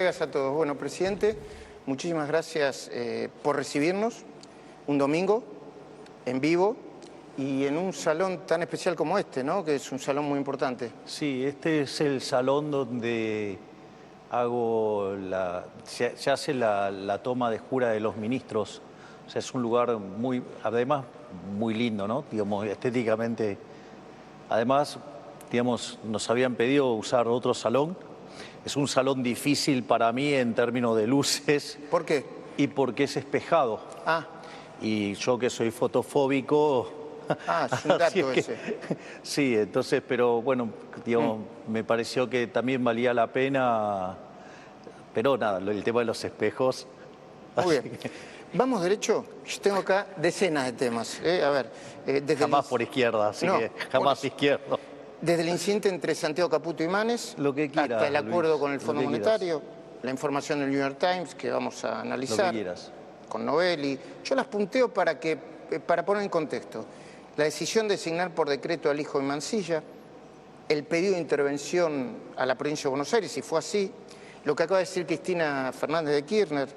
A todos. Bueno, presidente, muchísimas gracias por recibirnos un domingo en vivo y en un salón tan especial como este, ¿no? Que es un salón muy importante. Sí, este es el salón donde se hace la toma de jura de los ministros. O sea, es un lugar además, muy lindo, ¿no? Digamos, estéticamente. Además, digamos, nos habían pedido usar otro salón. Es un salón difícil para mí en términos de luces. ¿Por qué? Y porque es espejado. Ah. Y yo que soy fotofóbico... Ah, es un dato ese. Sí, entonces, pero bueno, digamos, me pareció que también valía la pena, pero nada, el tema de los espejos. Muy bien. Vamos derecho. Yo tengo acá decenas de temas. A ver, jamás por izquierda, así no, que jamás izquierdo. Desde el incidente entre Santiago Caputo y Manes, lo que quiera, hasta el acuerdo Luis, con el Fondo Monetario, la información del New York Times que vamos a analizar, lo que quieras. Con Novelli. Yo las punteo para poner en contexto. La decisión de designar por decreto al hijo de Mansilla, el pedido de intervención a la provincia de Buenos Aires, si fue así, lo que acaba de decir Cristina Fernández de Kirchner,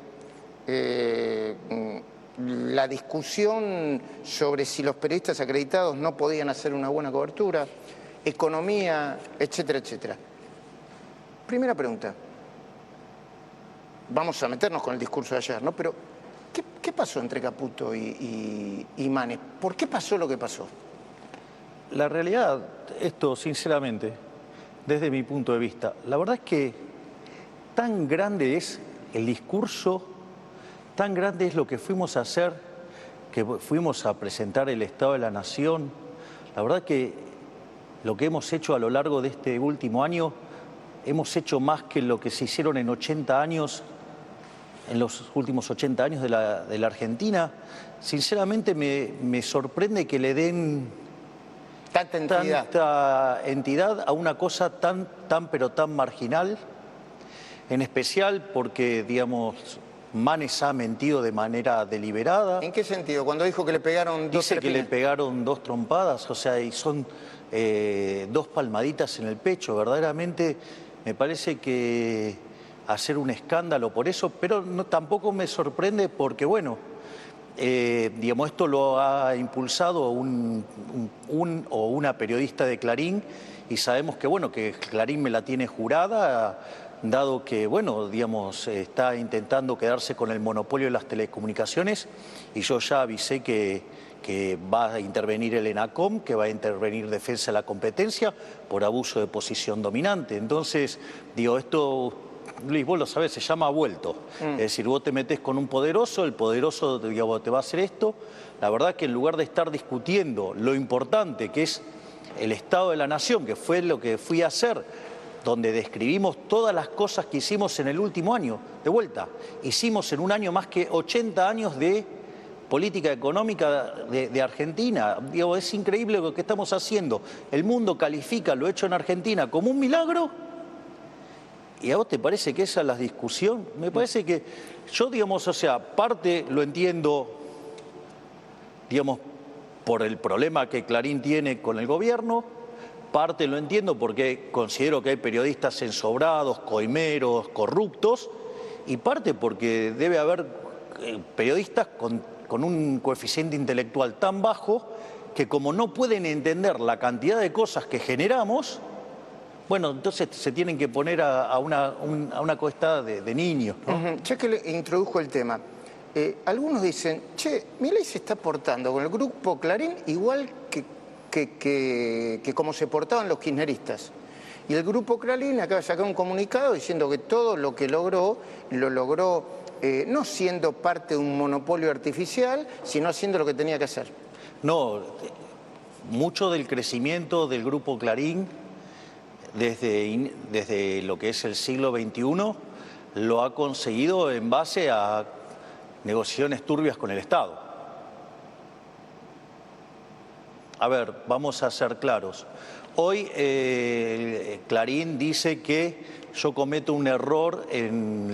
la discusión sobre si los periodistas acreditados no podían hacer una buena cobertura, economía, etcétera, etcétera. Primera pregunta. Vamos a meternos con el discurso de ayer, ¿no? Pero, ¿qué pasó entre Caputo y Manes? ¿Por qué pasó lo que pasó? La realidad, esto sinceramente, desde mi punto de vista, la verdad es que tan grande es el discurso, tan grande es lo que fuimos a hacer, que fuimos a presentar el Estado de la Nación. La verdad que lo que hemos hecho a lo largo de este último año, hemos hecho más que lo que se hicieron en 80 años, en los últimos 80 años de la Argentina. Sinceramente me sorprende que le den tanta entidad a una cosa pero tan marginal, en especial porque, digamos, Manes ha mentido de manera deliberada. ¿En qué sentido? Cuando dijo que le pegaron dos Dice que le pegaron 2 trompadas, o sea, y son 2 palmaditas en el pecho. Verdaderamente me parece que hacer un escándalo por eso, pero tampoco me sorprende porque, bueno, digamos, esto lo ha impulsado una periodista de Clarín, y sabemos que, bueno, que Clarín me la tiene jurada, dado que, bueno, digamos, está intentando quedarse con el monopolio de las telecomunicaciones, y yo ya avisé que va a intervenir el ENACOM, que va a intervenir Defensa de la Competencia por abuso de posición dominante. Entonces, digo, esto, Luis, vos lo sabés, se llama vuelto. Es decir, vos te metés con un poderoso, el poderoso, digamos, te va a hacer esto. La verdad que en lugar de estar discutiendo lo importante que es el Estado de la Nación, que fue lo que fui a hacer, donde describimos todas las cosas que hicimos en el último año, de vuelta, hicimos en un año más que 80 años de política económica de Argentina. Digo, es increíble lo que estamos haciendo. El mundo califica lo hecho en Argentina como un milagro. ¿Y a vos te parece que esa es la discusión? Me parece que yo, digamos, o sea, parte lo entiendo, digamos, por el problema que Clarín tiene con el gobierno, parte lo entiendo porque considero que hay periodistas ensobrados, coimeros, corruptos, y parte porque debe haber periodistas con un coeficiente intelectual tan bajo que, como no pueden entender la cantidad de cosas que generamos, bueno, entonces se tienen que poner a una cuesta de niños, ¿no? Ya que le introdujo el tema, algunos dicen, che, Milei se está portando con el grupo Clarín igual que como se portaban los kirchneristas. Y el grupo Clarín acaba de sacar un comunicado diciendo que todo lo que logró, lo logró no siendo parte de un monopolio artificial, sino haciendo lo que tenía que hacer. No, mucho del crecimiento del grupo Clarín desde lo que es el siglo XXI lo ha conseguido en base a negociaciones turbias con el Estado. A ver, vamos a ser claros. Hoy Clarín dice que yo cometo un error en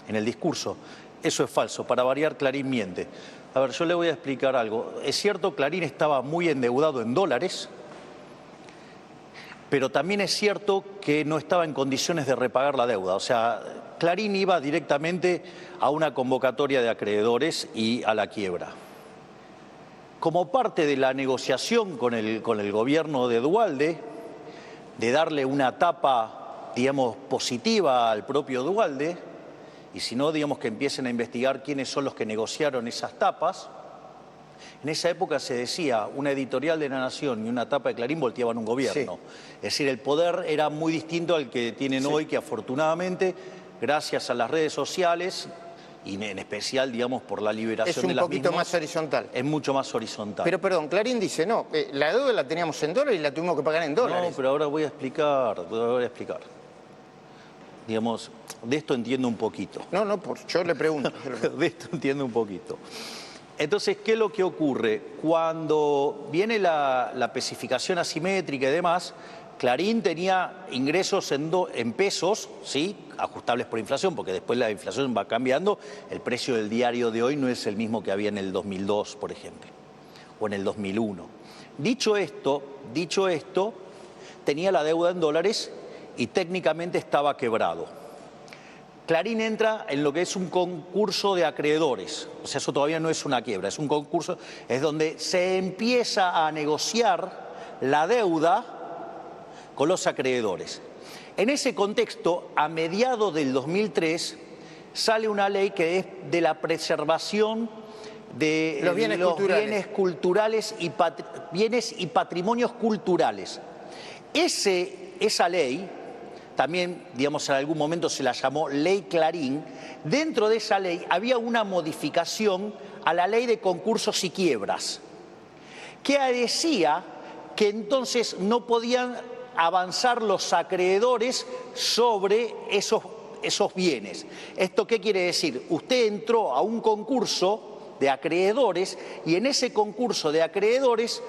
el discurso. Eso es falso. Para variar, Clarín miente. A ver, yo le voy a explicar algo. Es cierto, Clarín estaba muy endeudado en dólares. pero también es cierto que no estaba en condiciones de repagar la deuda. O sea, Clarín iba directamente a una convocatoria de acreedores y a la quiebra. Como parte de la negociación con el gobierno de Duhalde, de darle una tapa, digamos, positiva al propio Duhalde, y si no, digamos, que empiecen a investigar quiénes son los que negociaron esas tapas. En esa época se decía, una editorial de La Nación y una tapa de Clarín volteaban un gobierno. Sí. Es decir, el poder era muy distinto al que tienen hoy, que afortunadamente, gracias a las redes sociales, y en especial, digamos, por la liberación de las mismas... Es un poquito más horizontal. Es mucho más horizontal. Pero, perdón, Clarín dice, no, la deuda la teníamos en dólares y la tuvimos que pagar en dólares. No, pero ahora voy a explicar, Digamos, de esto entiendo un poquito. No, yo le pregunto. De esto entiendo un poquito. Entonces, ¿qué es lo que ocurre? Cuando viene la especificación asimétrica y demás, Clarín tenía ingresos en pesos, ¿sí?, ajustables por inflación, porque después la inflación va cambiando. El precio del diario de hoy no es el mismo que había en el 2002, por ejemplo, o en el 2001. Dicho esto, tenía la deuda en dólares y técnicamente estaba quebrado. Clarín entra en lo que es un concurso de acreedores, o sea, eso todavía no es una quiebra, es un concurso, es donde se empieza a negociar la deuda con los acreedores. En ese contexto, a mediados del 2003, sale una ley que es de la preservación de los bienes culturales y bienes y patrimonios culturales. Esa ley, también, digamos, en algún momento se la llamó Ley Clarín. Dentro de esa ley había una modificación a la Ley de Concursos y Quiebras, que decía que entonces no podían avanzar los acreedores sobre esos bienes. ¿Esto qué quiere decir? Usted entró a un concurso de acreedores y en ese concurso de acreedores,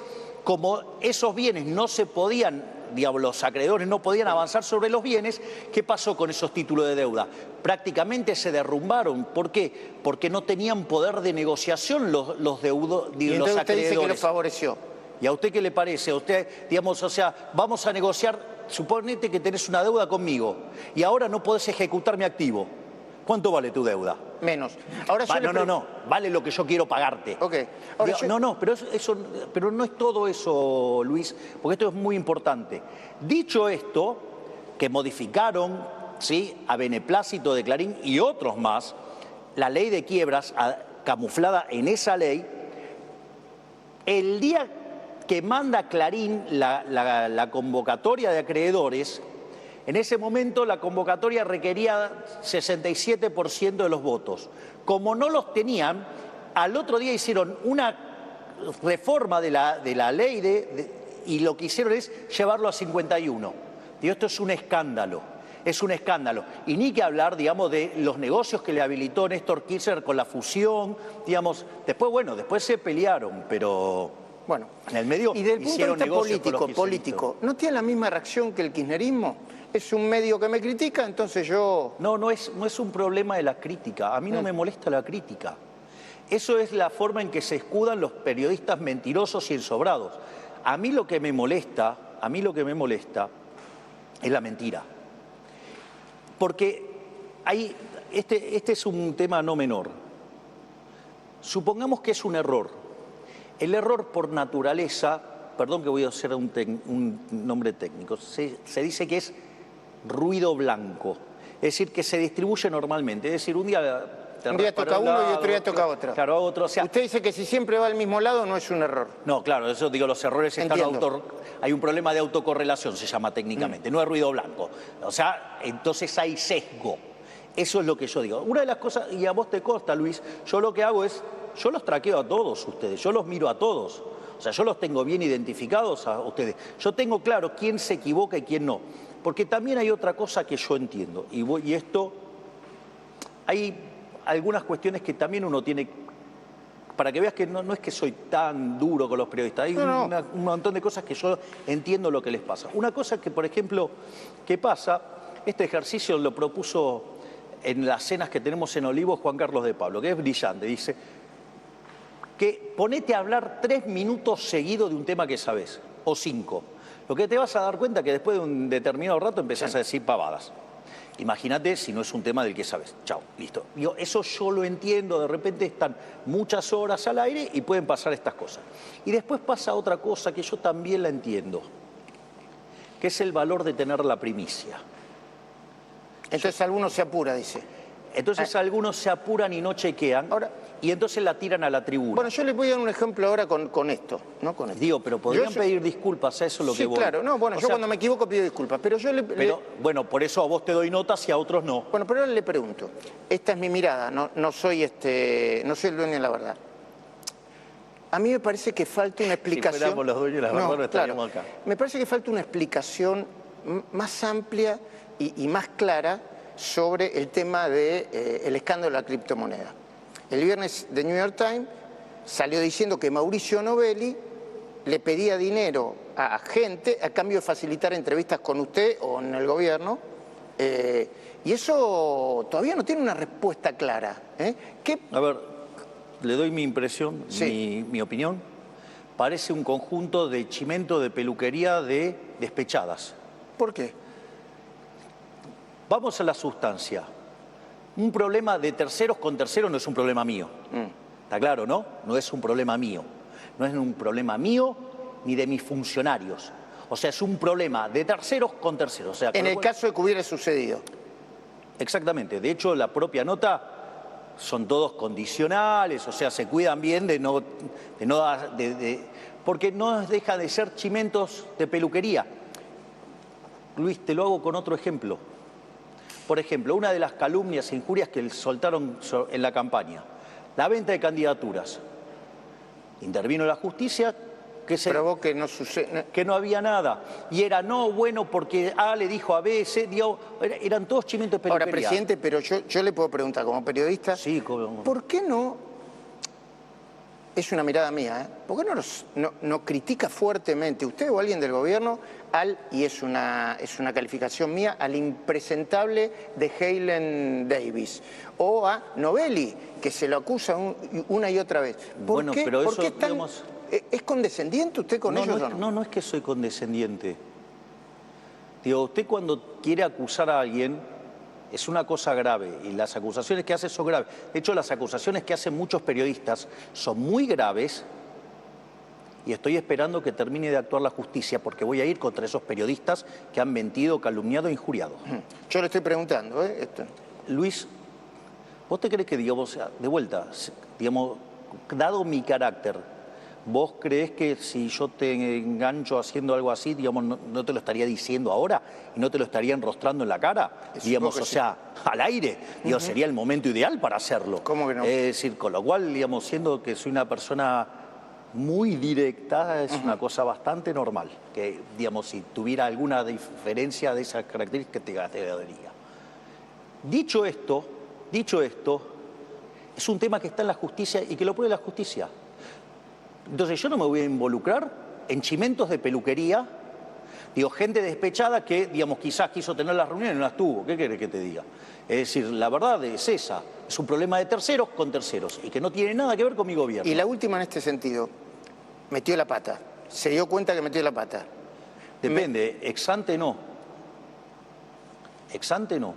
como esos bienes no se podían, digamos, los acreedores no podían avanzar sobre los bienes, ¿qué pasó con esos títulos de deuda? Prácticamente se derrumbaron. ¿Por qué? Porque no tenían poder de negociación los acreedores. Y entonces usted dice que los favoreció. ¿Y a usted qué le parece? A usted, digamos, o sea, vamos a negociar, suponete que tenés una deuda conmigo y ahora no podés ejecutar mi activo. ¿Cuánto vale tu deuda? Menos. Ahora no, vale lo que yo quiero pagarte. Ok. Pero no es todo eso, Luis, porque esto es muy importante. Dicho esto, que modificaron, ¿sí?, a beneplácito de Clarín y otros más, la ley de quiebras camuflada en esa ley, el día que manda Clarín la convocatoria de acreedores, en ese momento la convocatoria requería 67% de los votos. Como no los tenían, al otro día hicieron una reforma de la ley y lo que hicieron es llevarlo a 51. Y esto es un escándalo. Es un escándalo. Y ni que hablar, digamos, de los negocios que le habilitó Néstor Kirchner con la fusión, digamos. Después se pelearon, pero... Bueno, en el medio y del punto de vista político, ¿no tiene la misma reacción que el kirchnerismo? Es un medio que me critica, entonces yo... No es un problema de la crítica. A mí no me molesta la crítica. Eso es la forma en que se escudan los periodistas mentirosos y ensobrados. A mí lo que me molesta es la mentira. Porque este es un tema no menor. Supongamos que es un error. El error por naturaleza, perdón que voy a hacer un nombre técnico, se dice que es ruido blanco, es decir, que se distribuye normalmente, es decir, un día toca uno y otro día toca otro. Claro, otro. O sea, usted dice que si siempre va al mismo lado no es un error. No, claro, eso digo, los errores están hay un problema de autocorrelación, se llama técnicamente, no es ruido blanco. O sea, entonces hay sesgo. Eso es lo que yo digo. Una de las cosas, y a vos te consta, Luis, yo lo que hago es, yo los traqueo a todos ustedes, yo los miro a todos. O sea, yo los tengo bien identificados a ustedes. Yo tengo claro quién se equivoca y quién no. Porque también hay otra cosa que yo entiendo. Y esto, hay algunas cuestiones que también uno tiene, para que veas que no es que soy tan duro con los periodistas. Hay un montón de cosas que yo entiendo lo que les pasa. Una cosa que, por ejemplo, que pasa, este ejercicio lo propuso en las cenas que tenemos en Olivos Juan Carlos de Pablo, que es brillante. Dice que ponete a hablar 3 minutos seguidos de un tema que sabés, o 5. Lo que te vas a dar cuenta que después de un determinado rato empezás a decir pavadas. Imagínate si no es un tema del que sabes. Chao, listo. Digo, eso yo lo entiendo, de repente están muchas horas al aire y pueden pasar estas cosas. Y después pasa otra cosa que yo también la entiendo, que es el valor de tener la primicia. Entonces algunos se apura, dice. Entonces algunos se apuran y no chequean, Ahora, y entonces la tiran a la tribuna. Bueno, yo les voy a dar un ejemplo ahora con esto, ¿no? Con esto. Digo, pero podrían pedir disculpas, a eso es lo que voy. Sí, claro. No, bueno, O yo sea, cuando me equivoco pido disculpas, pero yo bueno, por eso a vos te doy notas y a otros no. Bueno, pero ahora le pregunto. Esta es mi mirada, no soy el dueño de la verdad. A mí me parece que falta una explicación. Si fuéramos los dueños de la verdad, no estaríamos acá. Me parece que falta una explicación más amplia y más clara sobre el tema del escándalo de la criptomoneda. El viernes The New York Times salió diciendo que Mauricio Novelli le pedía dinero a gente a cambio de facilitar entrevistas con usted o en el gobierno, y eso todavía no tiene una respuesta clara. A ver, le doy mi impresión, sí, mi opinión. Parece un conjunto de chimento de peluquería de despechadas. ¿Por qué? Vamos a la sustancia. Un problema de terceros con terceros no es un problema mío. ¿Está claro, no? No es un problema mío. No es un problema mío ni de mis funcionarios. O sea, es un problema de terceros con terceros. O sea, en el caso de que hubiera sucedido. Exactamente. De hecho, la propia nota son todos condicionales, o sea, se cuidan bien porque no deja de ser chimentos de peluquería. Luis, te lo hago con otro ejemplo. Por ejemplo, una de las calumnias e injurias que soltaron en la campaña, la venta de candidaturas. Intervino la justicia, probó que no había nada. Y era no bueno porque A le dijo a B, C, eran todos chimentos de peluquería. Ahora, presidente, pero yo le puedo preguntar como periodista, sí, ¿por qué no? Es una mirada mía, ¿por qué no critica fuertemente usted o alguien del gobierno y es una calificación mía, al impresentable de Helen Davis o a Novelli, que se lo acusa una y otra vez? Bueno, pero eso, digamos... ¿Es condescendiente usted con ellos o no? No es que soy condescendiente. Digo, usted cuando quiere acusar a alguien es una cosa grave y las acusaciones que hace son graves. De hecho, las acusaciones que hacen muchos periodistas son muy graves y estoy esperando que termine de actuar la justicia porque voy a ir contra esos periodistas que han mentido, calumniado e injuriado. Yo le estoy preguntando, Luis, ¿vos te crees que, digamos, de vuelta, digamos, dado mi carácter, ¿vos creés que si yo te engancho haciendo algo así, digamos, no te lo estaría diciendo ahora y no te lo estaría enrostrando en la cara? Digamos, o sea, al aire. Digo, sería el momento ideal para hacerlo. ¿Cómo que no? Es decir, con lo cual, digamos, siendo que soy una persona muy directa, es una cosa bastante normal. Que, digamos, si tuviera alguna diferencia de esas características, te diría. Dicho esto, es un tema que está en la justicia y que lo pruebe la justicia. Entonces yo no me voy a involucrar en chimentos de peluquería, digo, gente despechada que, digamos, quizás quiso tener las reuniones y no las tuvo. ¿Qué querés que te diga? Es decir, la verdad es esa, es un problema de terceros con terceros y que no tiene nada que ver con mi gobierno. Y la última en este sentido, metió la pata, se dio cuenta que metió la pata. Depende, ex ante no. Ex ante no.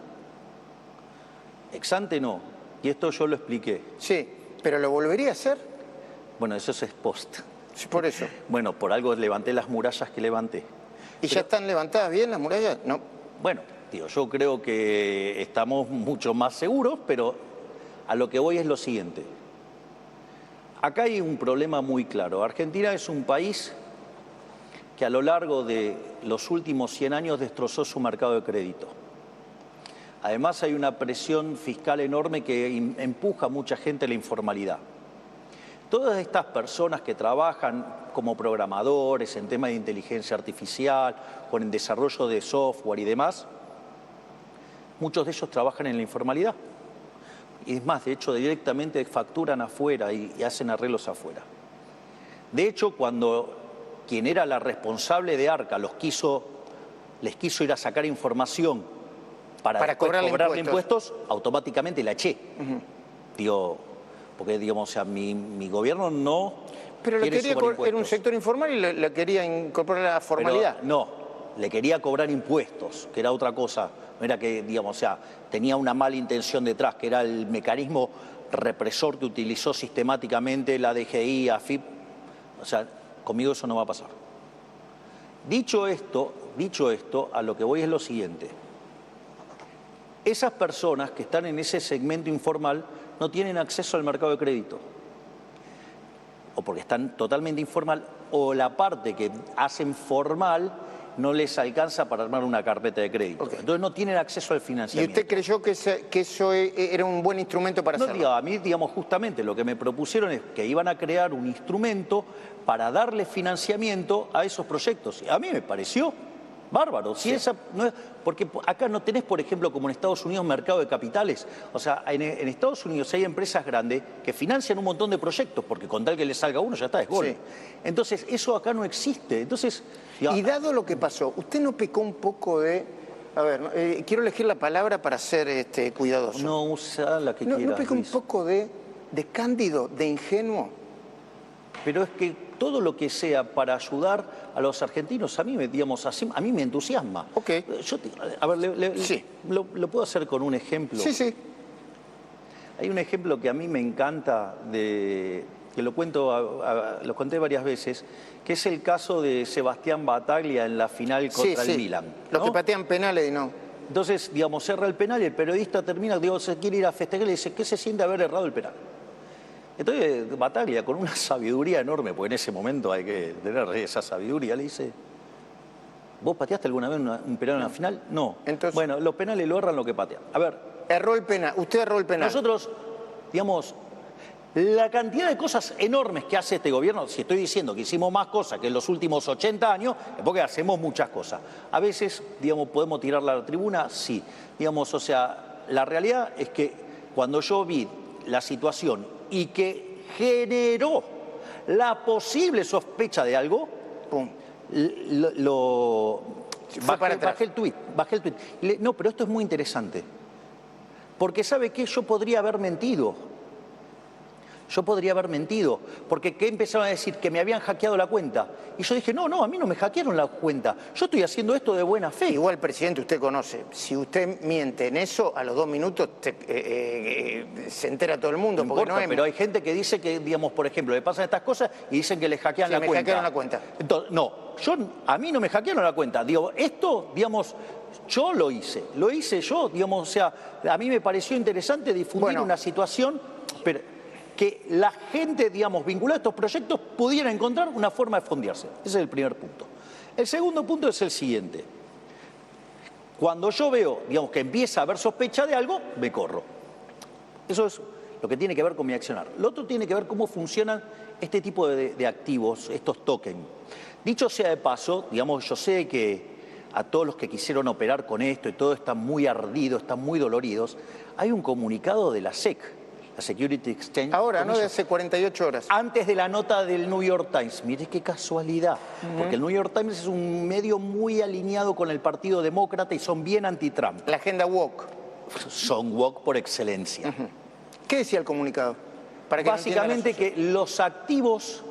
Ex ante no. Y esto yo lo expliqué. Sí, pero ¿lo volvería a hacer? Bueno, eso es post. Sí, por eso. Bueno, por algo levanté las murallas que levanté. ¿Y ya están levantadas bien las murallas? No. Bueno, tío, yo creo que estamos mucho más seguros, pero a lo que voy es lo siguiente. Acá hay un problema muy claro. Argentina es un país que a lo largo de los últimos 100 años destrozó su mercado de crédito. Además hay una presión fiscal enorme que empuja a mucha gente a la informalidad. Todas estas personas que trabajan como programadores en temas de inteligencia artificial, con el desarrollo de software y demás, muchos de ellos trabajan en la informalidad. Y es más, de hecho, directamente facturan afuera y hacen arreglos afuera. De hecho, cuando quien era la responsable de Arca les quiso ir a sacar información para cobrarle impuestos, automáticamente la eché. Digo, porque, digamos, o sea, mi gobierno no Pero era un sector informal y le quería incorporar a la formalidad. Pero no, le quería cobrar impuestos, que era otra cosa. No era que, digamos, o sea, tenía una mala intención detrás, que era el mecanismo represor que utilizó sistemáticamente la DGI, AFIP. O sea, conmigo eso no va a pasar. Dicho esto, a lo que voy es lo siguiente. Esas personas que están en ese segmento informal no tienen acceso al mercado de crédito. O porque están totalmente informal, o la parte que hacen formal no les alcanza para armar una carpeta de crédito. Okay. Entonces no tienen acceso al financiamiento. ¿Y usted creyó que eso era un buen instrumento para hacerlo? No, a mí, digamos, justamente lo que me propusieron es que iban a crear un instrumento para darle financiamiento a esos proyectos. A mí me pareció bárbaro. Si esa no es, porque acá no tenés, por ejemplo, como en Estados Unidos, mercado de capitales. O sea, en Estados Unidos hay empresas grandes que financian un montón de proyectos, porque con tal que le salga uno ya está, es gol. Sí. Entonces, eso acá no existe. Entonces, y dado lo que pasó, ¿usted no pecó un poco de... A ver, quiero elegir la palabra para ser cuidadoso. No, usa la que quieras. ¿No pecó un poco de cándido, de ingenuo? Pero es que todo lo que sea para ayudar a los argentinos, a mí, digamos, a mí me entusiasma. Okay. A ver, sí. ¿Lo puedo hacer con un ejemplo? Sí, sí. Hay un ejemplo que a mí me encanta, que lo conté varias veces, que es el caso de Sebastián Battaglia en la final contra el Milan, ¿no? Los que patean penales y no. Entonces, digamos, cerra el penal y el periodista termina, digo, se quiere ir a festejar y le dice, ¿qué se siente haber errado el penal? Entonces Battaglia, con una sabiduría enorme, porque en ese momento hay que tener esa sabiduría, le dice, ¿vos pateaste alguna vez un penal en la final? No. Entonces, bueno, los penales lo erran lo que patean. A ver. Erró el penal, usted erró el penal. Nosotros, digamos, la cantidad de cosas enormes que hace este gobierno, si estoy diciendo que hicimos más cosas que en los últimos 80 años, es porque hacemos muchas cosas. A veces, digamos, podemos tirarla a la tribuna, sí. Digamos, o sea, la realidad es que cuando yo vi la situación y que generó la posible sospecha de algo, ¡pum! Bajé el tuit. No, pero esto es muy interesante. Porque ¿sabe qué? Yo podría haber mentido. Porque ¿qué empezaron a decir? Que me habían hackeado la cuenta. Y yo dije, no, a mí no me hackearon la cuenta. Yo estoy haciendo esto de buena fe. Igual, presidente, usted conoce. Si usted miente en eso, a los 2 minutos se entera todo el mundo. No importa, pero hay gente que dice que, digamos, por ejemplo, le pasan estas cosas y dicen que le hackean la cuenta. Me hackearon la cuenta. Entonces, no, a mí no me hackearon la cuenta. Digo, esto, digamos, yo lo hice yo, digamos, o sea, a mí me pareció interesante difundir una situación, pero que la gente, digamos, vinculada a estos proyectos pudiera encontrar una forma de fondearse. Ese es el primer punto. El segundo punto es el siguiente. Cuando yo veo, digamos, que empieza a haber sospecha de algo, me corro. Eso es lo que tiene que ver con mi accionar. Lo otro tiene que ver cómo funcionan este tipo de activos, estos tokens. Dicho sea de paso, digamos, yo sé que a todos los que quisieron operar con esto y todo están muy ardidos, están muy doloridos. Hay un comunicado de la SEC, la Security Exchange. Ahora, ¿no? De hace 48 horas. Antes de la nota del New York Times. Mire qué casualidad. Porque el New York Times es un medio muy alineado con el Partido Demócrata y son bien anti-Trump. La agenda woke. Son woke por excelencia. ¿Qué decía el comunicado? Para que básicamente que los activos,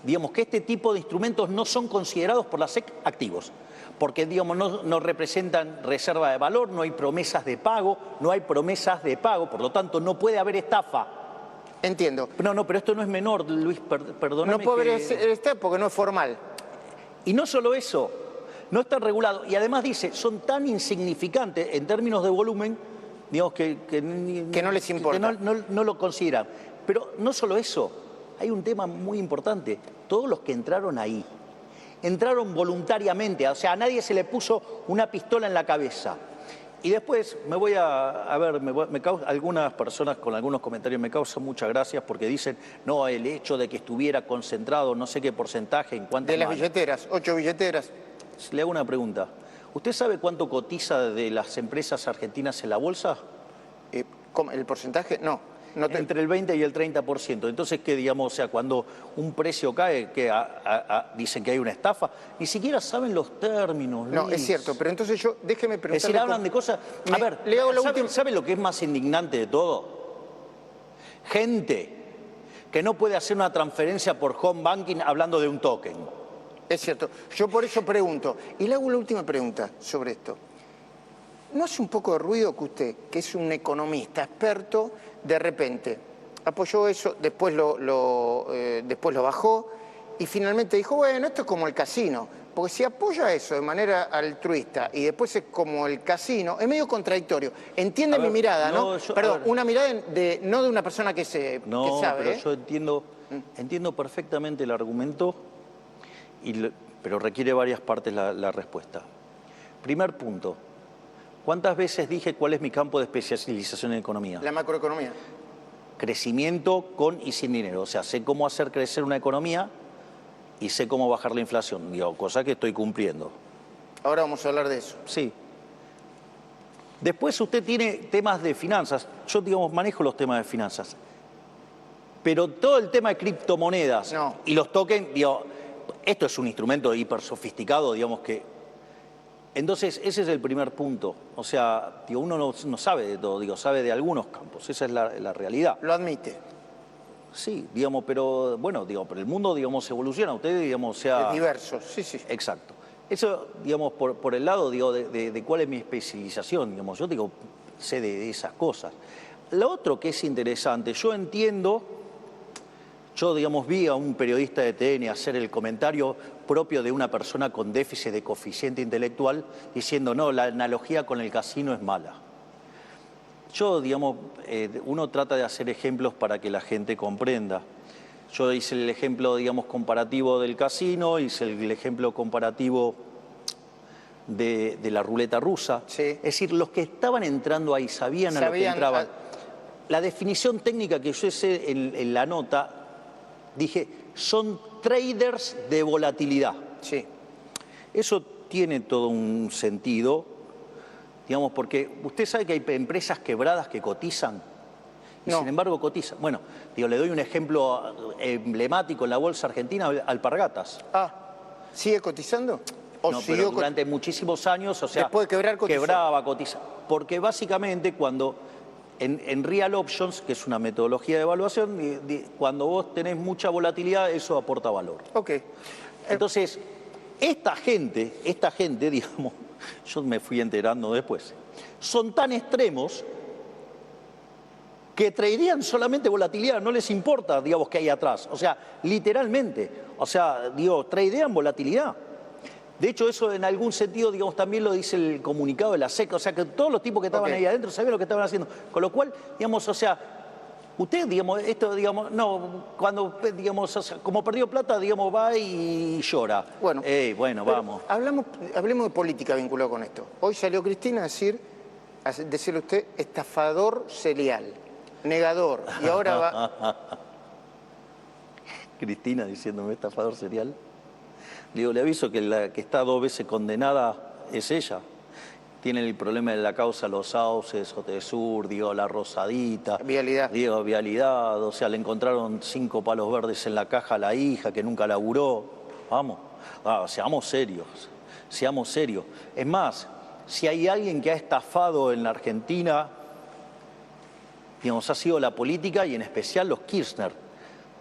digamos que este tipo de instrumentos no son considerados por la SEC activos. Porque, digamos, no representan reserva de valor, no hay promesas de pago, por lo tanto no puede haber estafa. Entiendo. No, pero esto no es menor, Luis, perdóname. No puede haber estafa porque no es formal. Y no solo eso, no está regulado. Y además dice, son tan insignificantes en términos de volumen, digamos, que no les importa. Que no lo consideran. Pero no solo eso, hay un tema muy importante. Todos los que entraron ahí, entraron voluntariamente, o sea, a nadie se le puso una pistola en la cabeza. Y después algunas personas con algunos comentarios me causan muchas gracias porque dicen, no, el hecho de que estuviera concentrado no sé qué porcentaje, en cuántas de las billeteras, 8 billeteras. Le hago una pregunta. ¿Usted sabe cuánto cotiza de las empresas argentinas en la bolsa? ¿El porcentaje? No. Entre el 20 y el 30%. Entonces, ¿qué digamos? O sea, cuando un precio cae, que dicen que hay una estafa, ni siquiera saben los términos. No, es cierto, pero entonces déjeme preguntarle... Es decir, hablan de cosas... A ver, ¿sabe lo que es más indignante de todo? Gente que no puede hacer una transferencia por home banking hablando de un token. Es cierto. Yo por eso pregunto, y le hago la última pregunta sobre esto. ¿No hace un poco de ruido que usted, que es un economista experto, de repente apoyó eso, después después lo bajó y finalmente dijo, bueno, esto es como el casino? Porque si apoya eso de manera altruista y después es como el casino, es medio contradictorio. Entiende mi mirada, ¿no? Perdón, una mirada no de una persona que sabe. Pero yo entiendo perfectamente el argumento, pero requiere varias partes la respuesta. Primer punto, ¿cuántas veces dije cuál es mi campo de especialización en economía? La macroeconomía. Crecimiento con y sin dinero. O sea, sé cómo hacer crecer una economía y sé cómo bajar la inflación, cosa que estoy cumpliendo. Ahora vamos a hablar de eso. Sí. Después usted tiene temas de finanzas. Yo, manejo los temas de finanzas. Pero todo el tema de criptomonedas y los tokens, esto es un instrumento hiper sofisticado, que... Entonces, ese es el primer punto. O sea, uno no sabe de todo, sabe de algunos campos. Esa es la realidad. Lo admite. Sí, pero bueno, pero el mundo, evoluciona. Usted, sea... Es diverso, sí. Exacto. Eso, por el lado, de cuál es mi especialización, yo, sé de esas cosas. Lo otro que es interesante, yo entiendo, vi a un periodista de TN hacer el comentario propio de una persona con déficit de coeficiente intelectual, diciendo, no, la analogía con el casino es mala. Yo, uno trata de hacer ejemplos para que la gente comprenda. Yo hice el ejemplo, comparativo del casino, hice el ejemplo comparativo de la ruleta rusa. Sí. Es decir, los que estaban entrando ahí sabían a lo que entraban. La definición técnica que yo hice en la nota, dije, son traders de volatilidad. Sí. Eso tiene todo un sentido, porque usted sabe que hay empresas quebradas que cotizan y sin embargo cotizan. Bueno, le doy un ejemplo emblemático en la bolsa argentina, Alpargatas. ¿Sigue cotizando? No, pero durante muchísimos años, o sea, después de quebrar, cotizó. Quebraba, cotizaba. Porque básicamente cuando en Real Options, que es una metodología de evaluación, cuando vos tenés mucha volatilidad, eso aporta valor. Ok. Entonces, esta gente, yo me fui enterando después, son tan extremos que tradean solamente volatilidad, no les importa, qué hay atrás. O sea, literalmente, tradean volatilidad. De hecho, eso en algún sentido, también lo dice el comunicado de la SEC, o sea, que todos los tipos que estaban ahí adentro sabían lo que estaban haciendo. Con lo cual, o sea, usted, cuando, o sea, como perdió plata, va y llora. Bueno, vamos. Hablemos de política vinculado con esto. Hoy salió Cristina a decirle usted, estafador serial, negador, y ahora va... Cristina diciéndome estafador serial. Le aviso que la que está 2 veces condenada es ella. Tienen el problema de la causa Los Sauces, Otesur, la Rosadita. Vialidad. Vialidad, o sea, le encontraron 5 palos verdes en la caja a la hija que nunca laburó. Vamos, seamos serios, seamos serios. Es más, si hay alguien que ha estafado en la Argentina, ha sido la política y en especial los Kirchner.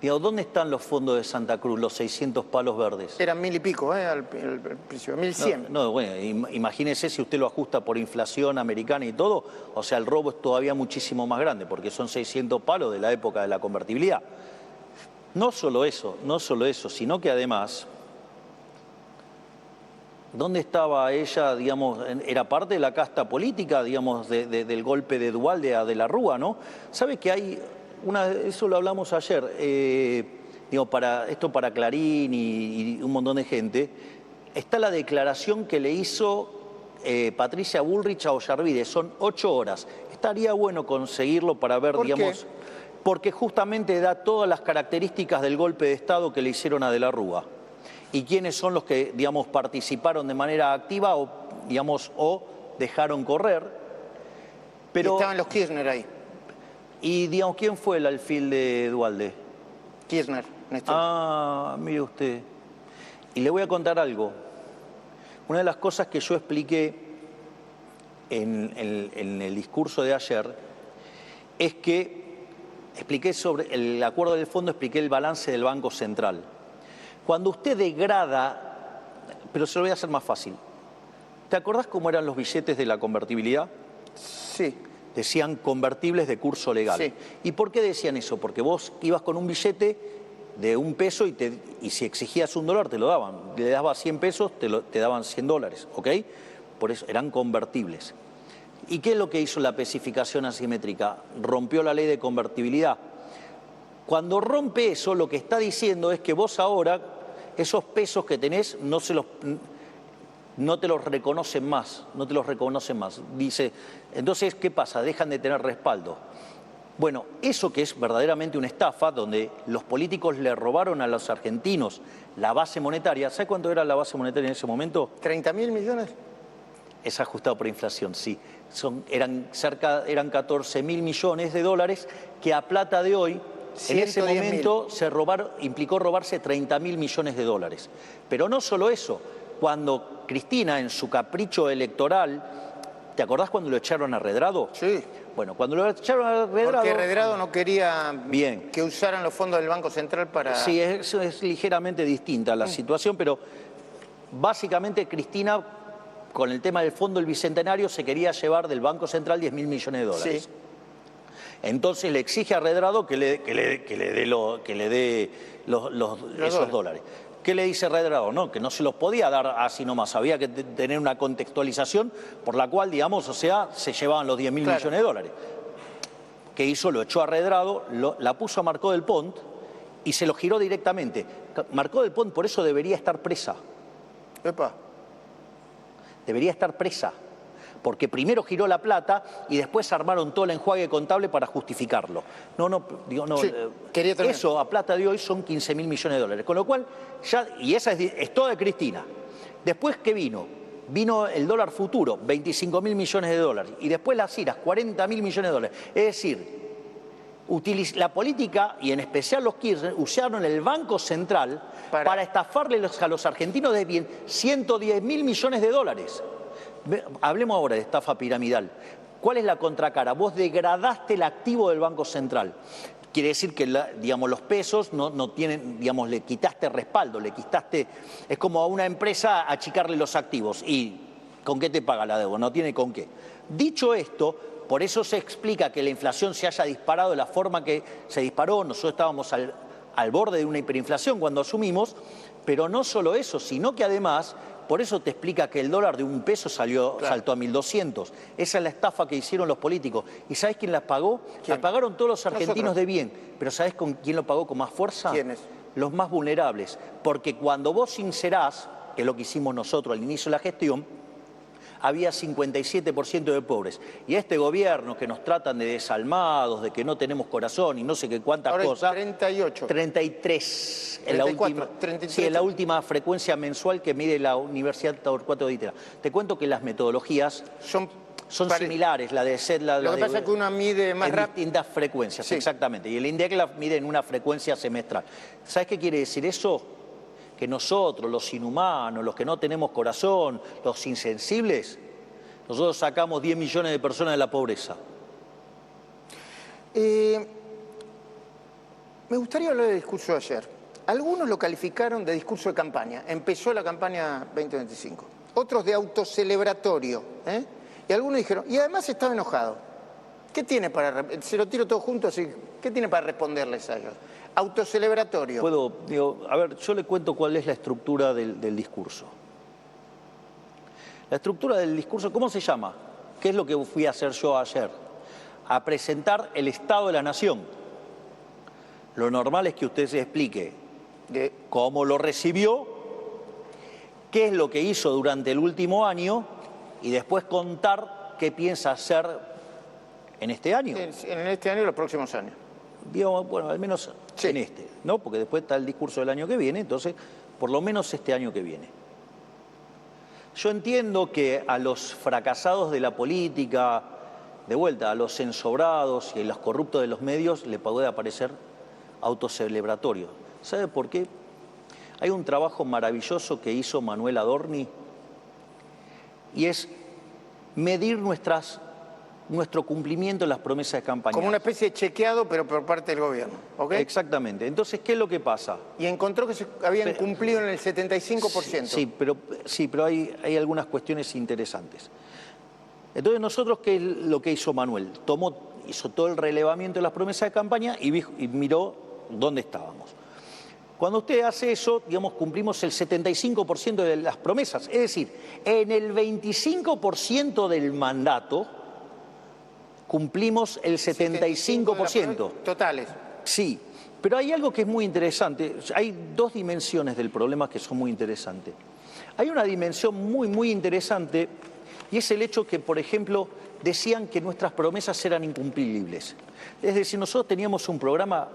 ¿Dónde están los fondos de Santa Cruz, los 600 palos verdes? Eran 1000 y pico, al principio, 1100. Bueno, imagínese si usted lo ajusta por inflación americana y todo, o sea, el robo es todavía muchísimo más grande, porque son 600 palos de la época de la convertibilidad. No solo eso, sino que además, ¿dónde estaba ella, era parte de la casta política, del golpe de Duhalde a De la Rúa, ¿no? ¿Sabe que hay... eso lo hablamos ayer, para Clarín y un montón de gente, está la declaración que le hizo Patricia Bullrich a Ollarvide, son 8 horas. Estaría bueno conseguirlo para ver, ¿Por qué? Porque justamente da todas las características del golpe de Estado que le hicieron a De la Rúa. Y quiénes son los que, participaron de manera activa o dejaron correr. Pero, y estaban los Kirchner ahí. Y, ¿quién fue el alfil de Duhalde? Kirchner, Néstor. Mire usted. Y le voy a contar algo. Una de las cosas que yo expliqué en el discurso de ayer es que expliqué sobre el acuerdo del fondo, expliqué el balance del Banco Central. Cuando usted degrada, pero se lo voy a hacer más fácil. ¿Te acordás cómo eran los billetes de la convertibilidad? Sí. Decían convertibles de curso legal. Sí. ¿Y por qué decían eso? Porque vos ibas con un billete de $1 y si exigías $1 te lo daban. Le dabas 100 pesos, te daban $100, ¿ok? Por eso eran convertibles. ¿Y qué es lo que hizo la especificación asimétrica? Rompió la ley de convertibilidad. Cuando rompe eso, lo que está diciendo es que vos ahora, esos pesos que tenés, no te los reconocen más, no te los reconocen más. Dice, entonces, ¿qué pasa? Dejan de tener respaldo. Bueno, eso que es verdaderamente una estafa, donde los políticos le robaron a los argentinos la base monetaria. ¿Sabe cuánto era la base monetaria en ese momento? ¿30.000 millones? Es ajustado por inflación, sí. Eran 14.000 millones de dólares que a plata de hoy, en ese momento, implicó robarse 30.000 millones de dólares. Pero no solo eso, cuando Cristina, en su capricho electoral, ¿te acordás cuando lo echaron a Redrado? Sí. Bueno, cuando lo echaron a Redrado... Porque Redrado no quería bien, que usaran los fondos del Banco Central para... Sí, eso es ligeramente distinta la situación, pero básicamente Cristina, con el tema del Fondo del Bicentenario, se quería llevar del Banco Central 10.000 millones de dólares. Sí. Entonces le exige a Redrado que le dé esos dólares. ¿Qué le dice Redrado? No, que no se los podía dar así nomás, había que tener una contextualización por la cual, digamos, o sea, se llevaban los 10.000 millones de dólares. ¿Qué hizo? Lo echó a Redrado, la puso a Marcó del Pont y se lo giró directamente. Marcó del Pont por eso debería estar presa. Epa. Debería estar presa. Porque primero giró la plata y después armaron todo el enjuague contable para justificarlo. Sí, eso a plata de hoy son 15.000 millones de dólares. Con lo cual, y esa es toda de Cristina. Después, ¿qué vino? Vino el dólar futuro, 25.000 millones de dólares. Y después las IRAs, 40.000 millones de dólares. Es decir, la política, y en especial los Kirchner, usaron el Banco Central para estafarle a los argentinos de bien 110.000 millones de dólares. Hablemos ahora de estafa piramidal. ¿Cuál es la contracara? Vos degradaste el activo del Banco Central. Quiere decir que los pesos no tienen, le quitaste respaldo, es como a una empresa achicarle los activos. ¿Y con qué te paga la deuda? No tiene con qué. Dicho esto, por eso se explica que la inflación se haya disparado de la forma que se disparó. Nosotros estábamos al borde de una hiperinflación cuando asumimos, pero no solo eso, sino que además... Por eso te explica que el dólar de $1 saltó a 1.200. Esa es la estafa que hicieron los políticos. ¿Y sabés quién la pagó? La pagaron todos los argentinos de bien. Pero ¿sabés con quién lo pagó con más fuerza? ¿Quiénes? Los más vulnerables. Porque cuando vos sincerás, que es lo que hicimos nosotros al inicio de la gestión, había 57% de pobres. Y este gobierno que nos tratan de desalmados, de que no tenemos corazón y no sé qué cuántas ahora cosas... 38. 33. 33. Sí, en la última frecuencia mensual que mide la Universidad Torcuato de Itera. Te cuento que las metodologías son similares, la de SED, Lo que pasa es que una mide más rápido. En distintas frecuencias, exactamente. Y el INDEC la mide en una frecuencia semestral. ¿Sabes qué quiere decir eso? Que nosotros, los inhumanos, los que no tenemos corazón, los insensibles, nosotros sacamos 10 millones de personas de la pobreza. Me gustaría hablar del discurso de ayer. Algunos lo calificaron de discurso de campaña. Empezó la campaña 2025. Otros de autocelebratorio. Y algunos dijeron, y además estaba enojado. ¿Qué tiene para...? Se lo tiro todo junto así. ¿Qué tiene para responderles a ellos? Autocelebratorio. Yo le cuento cuál es la estructura del discurso. La estructura del discurso, ¿cómo se llama? ¿Qué es lo que fui a hacer yo ayer? A presentar el Estado de la Nación. Lo normal es que usted se explique cómo lo recibió, qué es lo que hizo durante el último año y después contar qué piensa hacer en este año. En este año y los próximos años. Bueno, al menos en este, ¿no? Porque después está el discurso del año que viene, entonces, por lo menos este año que viene. Yo entiendo que a los fracasados de la política, de vuelta, a los ensobrados y a los corruptos de los medios, le puede parecer autocelebratorio. ¿Sabe por qué? Hay un trabajo maravilloso que hizo Manuel Adorni y es medir nuestras nuestro cumplimiento en las promesas de campaña. Como una especie de chequeado, pero por parte del gobierno, ¿ok? Exactamente. Entonces, ¿qué es lo que pasa? Y encontró que se habían cumplido en el 75%. Sí, pero hay algunas cuestiones interesantes. Entonces, nosotros, ¿qué es lo que hizo Manuel? Hizo todo el relevamiento de las promesas de campaña y miró dónde estábamos. Cuando usted hace eso, digamos, cumplimos el 75% de las promesas. Es decir, en el 25% del mandato cumplimos el 75%. Totales. Sí, pero hay algo que es muy interesante. Hay dos dimensiones del problema que son muy interesantes. Hay una dimensión muy interesante y es el hecho que, por ejemplo, decían que nuestras promesas eran incumplibles. Es decir, nosotros teníamos un programa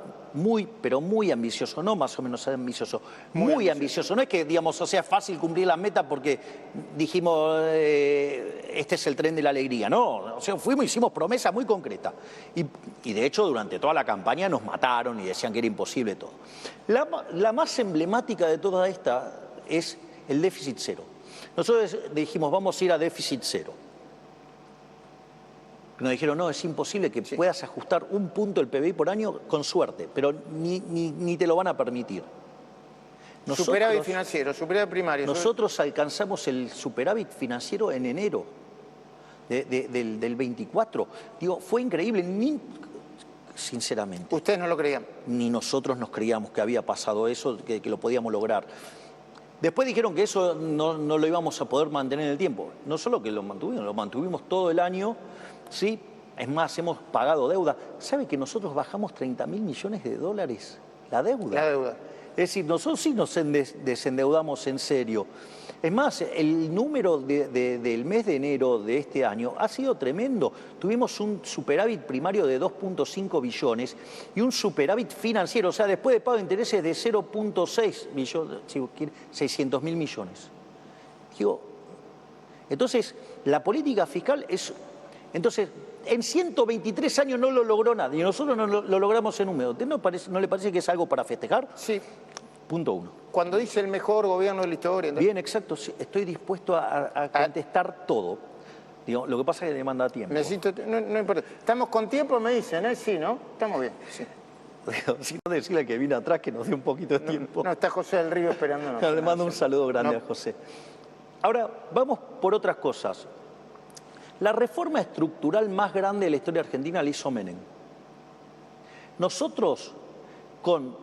pero muy ambicioso, no más o menos ambicioso, muy ambicioso. No es que, digamos, o sea, fácil cumplir las metas porque dijimos, este es el tren de la alegría. No, o sea, hicimos promesas muy concretas. Y de hecho, durante toda la campaña nos mataron y decían que era imposible todo. La más emblemática de toda esta es el déficit cero. Nosotros dijimos, vamos a ir a déficit cero. Nos dijeron, no, es imposible que puedas ajustar un punto del PBI por año con suerte, pero ni te lo van a permitir. Superávit financiero, superávit primario. Nosotros alcanzamos el superávit financiero en enero del 24. Digo, fue increíble, sinceramente. ¿Ustedes no lo creían? Ni nosotros nos creíamos que había pasado eso, que lo podíamos lograr. Después dijeron que eso no lo íbamos a poder mantener en el tiempo. No solo que lo mantuvimos todo el año. Sí, es más, hemos pagado deuda. ¿Sabe que nosotros bajamos 30.000 millones de dólares la deuda? La deuda. Es decir, nosotros sí nos desendeudamos en serio. Es más, el número del mes de enero de este año ha sido tremendo. Tuvimos un superávit primario de 2.5 billones y un superávit financiero, o sea, después de pago de intereses de 0.6 billones, 600.000 millones. Digo, entonces, la política fiscal es... Entonces, en 123 años no lo logró nadie y nosotros no lo logramos en un mes. ¿Usted no le parece que es algo para festejar? Sí. Punto uno. Cuando dice el mejor gobierno de la historia... Entonces... Bien, exacto. Sí, estoy dispuesto a contestar todo. Digo, lo que pasa es que demanda tiempo. No importa. ¿Estamos con tiempo? Me dicen, ¿eh? Sí, ¿no? Estamos bien. Sí. Si no, decirle al que viene atrás que nos dé un poquito de tiempo. No, está José del Río esperándonos. Le mando un saludo grande a José. Ahora, vamos por otras cosas. La reforma estructural más grande de la historia argentina la hizo Menem. Nosotros, con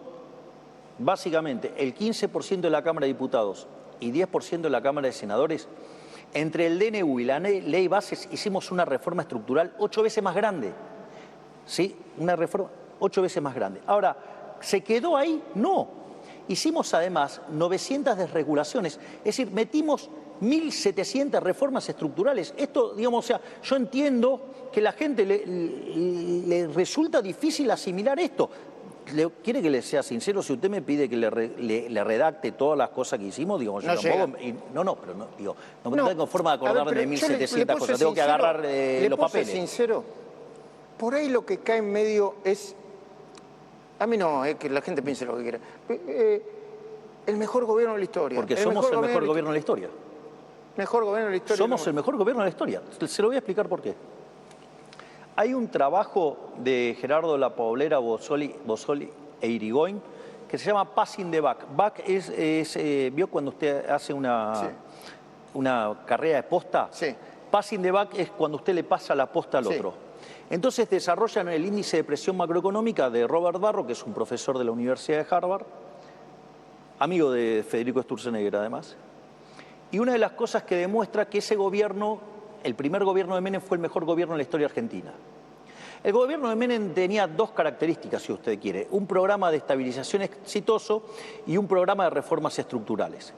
básicamente el 15% de la Cámara de Diputados y 10% de la Cámara de Senadores, entre el DNU y la Ley Bases hicimos una reforma estructural 8 veces más grande. ¿Sí? Una reforma 8 veces más grande. Ahora, ¿se quedó ahí? No. Hicimos además 900 desregulaciones, es decir, metimos 1.700 reformas estructurales. Esto, digamos, o sea, yo entiendo que a la gente le resulta difícil asimilar esto. ¿Quiere que le sea sincero? Si usted me pide que le redacte todas las cosas que hicimos, digo, yo tampoco... No tengo forma de acordarme de 1.700 cosas, tengo que agarrar los papeles. ¿Le sincero? Por ahí lo que cae en medio es... A mí no, que la gente piense lo que quiera. El mejor gobierno de la historia. Porque somos el mejor gobierno de la historia. Mejor gobierno de la historia. Somos el mejor gobierno de la historia. Se lo voy a explicar por qué. Hay un trabajo de Gerardo La Paulera, Bozzoli e Irigoyen que se llama Passing the Buck. Buck ¿vio cuando usted hace una carrera de posta? Sí. Passing the Buck es cuando usted le pasa la posta al otro. Entonces desarrollan el índice de presión macroeconómica de Robert Barro, que es un profesor de la Universidad de Harvard, amigo de Federico Sturzenegger además. Y una de las cosas que demuestra que ese gobierno, el primer gobierno de Menem, fue el mejor gobierno en la historia argentina. El gobierno de Menem tenía dos características, si usted quiere. Un programa de estabilización exitoso y un programa de reformas estructurales.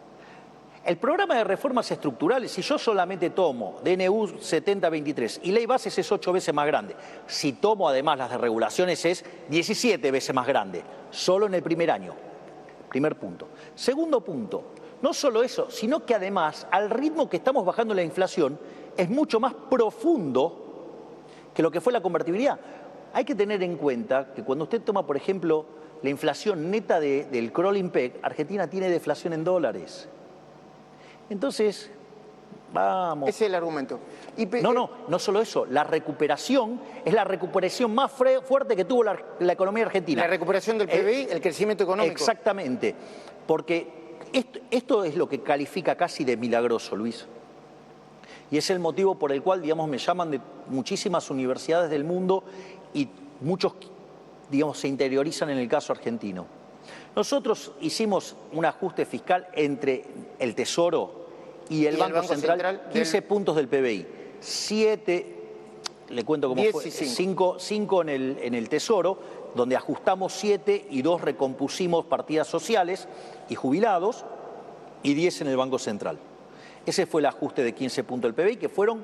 El programa de reformas estructurales, si yo solamente tomo DNU 7023 y Ley Bases es 8 veces más grande, si tomo además las de regulaciones es 17 veces más grande, solo en el primer año. Primer punto. Segundo punto, no solo eso, sino que además, al ritmo que estamos bajando la inflación, es mucho más profundo que lo que fue la convertibilidad. Hay que tener en cuenta que cuando usted toma, por ejemplo, la inflación neta del crawling peg, Argentina tiene deflación en dólares. Entonces, Vamos. Ese es el argumento. No solo eso, la recuperación es la recuperación más fuerte que tuvo la economía argentina. La recuperación del PBI, el crecimiento económico. Exactamente, porque esto es lo que califica casi de milagroso, Luis. Y es el motivo por el cual, digamos, me llaman de muchísimas universidades del mundo y muchos, digamos, se interiorizan en el caso argentino. Nosotros hicimos un ajuste fiscal entre el Tesoro y el Banco Central 15 puntos del PBI. 7, le cuento cómo fue, 5 en el Tesoro, donde ajustamos 7 y 2 recompusimos partidas sociales y jubilados, y 10 en el Banco Central. Ese fue el ajuste de 15 puntos del PBI, que fueron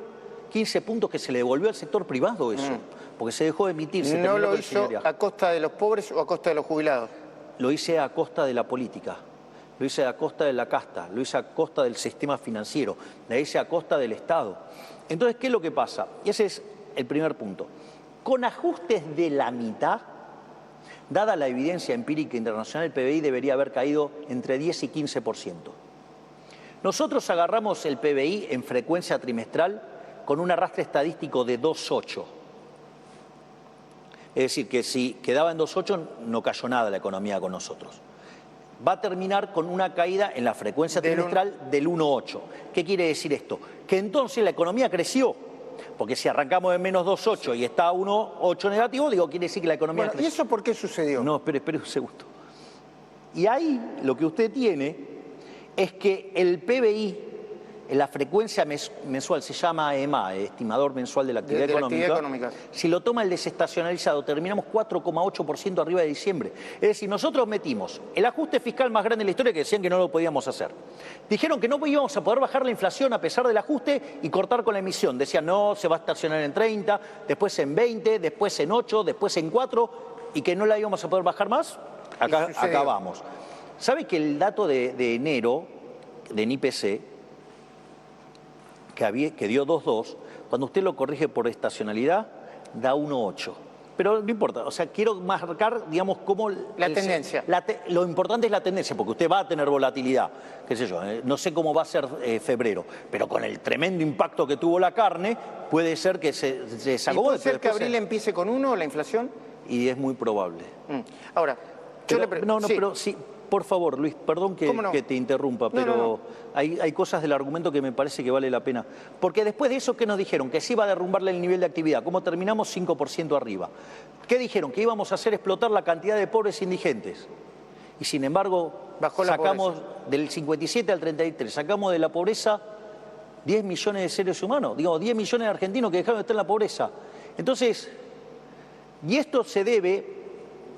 15 puntos que se le devolvió al sector privado eso, porque se dejó de emitir. ¿No lo hizo a costa de los pobres o a costa de los jubilados? Lo hice a costa de la política, lo hice a costa de la casta, lo hice a costa del sistema financiero, lo hice a costa del Estado. Entonces, ¿qué es lo que pasa? Y ese es el primer punto. Con ajustes de la mitad, dada la evidencia empírica internacional, el PBI debería haber caído entre 10 y 15%. Nosotros agarramos el PBI en frecuencia trimestral con un arrastre estadístico de 2,8. Es decir, que si quedaba en 2,8 no cayó nada la economía con nosotros. Va a terminar con una caída en la frecuencia trimestral del 1,8. ¿Qué quiere decir esto? Que entonces la economía creció. Porque si arrancamos en menos 2,8 y está a 1,8 negativo, digo, quiere decir que la economía creció. ¿Y eso por qué sucedió? No, espere un segundo. Y ahí lo que usted tiene es que el PBI, la frecuencia mensual, se llama EMA, estimador mensual de la actividad económica. Si lo toma el desestacionalizado, terminamos 4,8% arriba de diciembre. Es decir, nosotros metimos el ajuste fiscal más grande de la historia, que decían que no lo podíamos hacer. Dijeron que no íbamos a poder bajar la inflación a pesar del ajuste y cortar con la emisión. Decían, no, se va a estacionar en 30, después en 20, después en 8, después en 4, y que no la íbamos a poder bajar más. Acá vamos. ¿Sabe que el dato de enero, del IPC, que dio 2,2, cuando usted lo corrige por estacionalidad, da 1,8? Pero no importa, o sea, quiero marcar, digamos, cómo... La tendencia. Lo importante es la tendencia, porque usted va a tener volatilidad, qué sé yo, no sé cómo va a ser febrero, pero con el tremendo impacto que tuvo la carne, puede ser que se desacomode. ¿Y puede ser que abril empiece con 1 la inflación? Y es muy probable. Ahora, pero sí, por favor, Luis, perdón que te interrumpa, pero hay cosas del argumento que me parece que vale la pena. Porque después de eso, ¿qué nos dijeron? Que se iba a derrumbarle el nivel de actividad. ¿Cómo terminamos? 5% arriba. ¿Qué dijeron? Que íbamos a hacer explotar la cantidad de pobres indigentes. Y sin embargo, sacamos del 57 al 33, sacamos de la pobreza 10 millones de seres humanos. Digo, 10 millones de argentinos que dejaron de estar en la pobreza. Entonces, y esto se debe...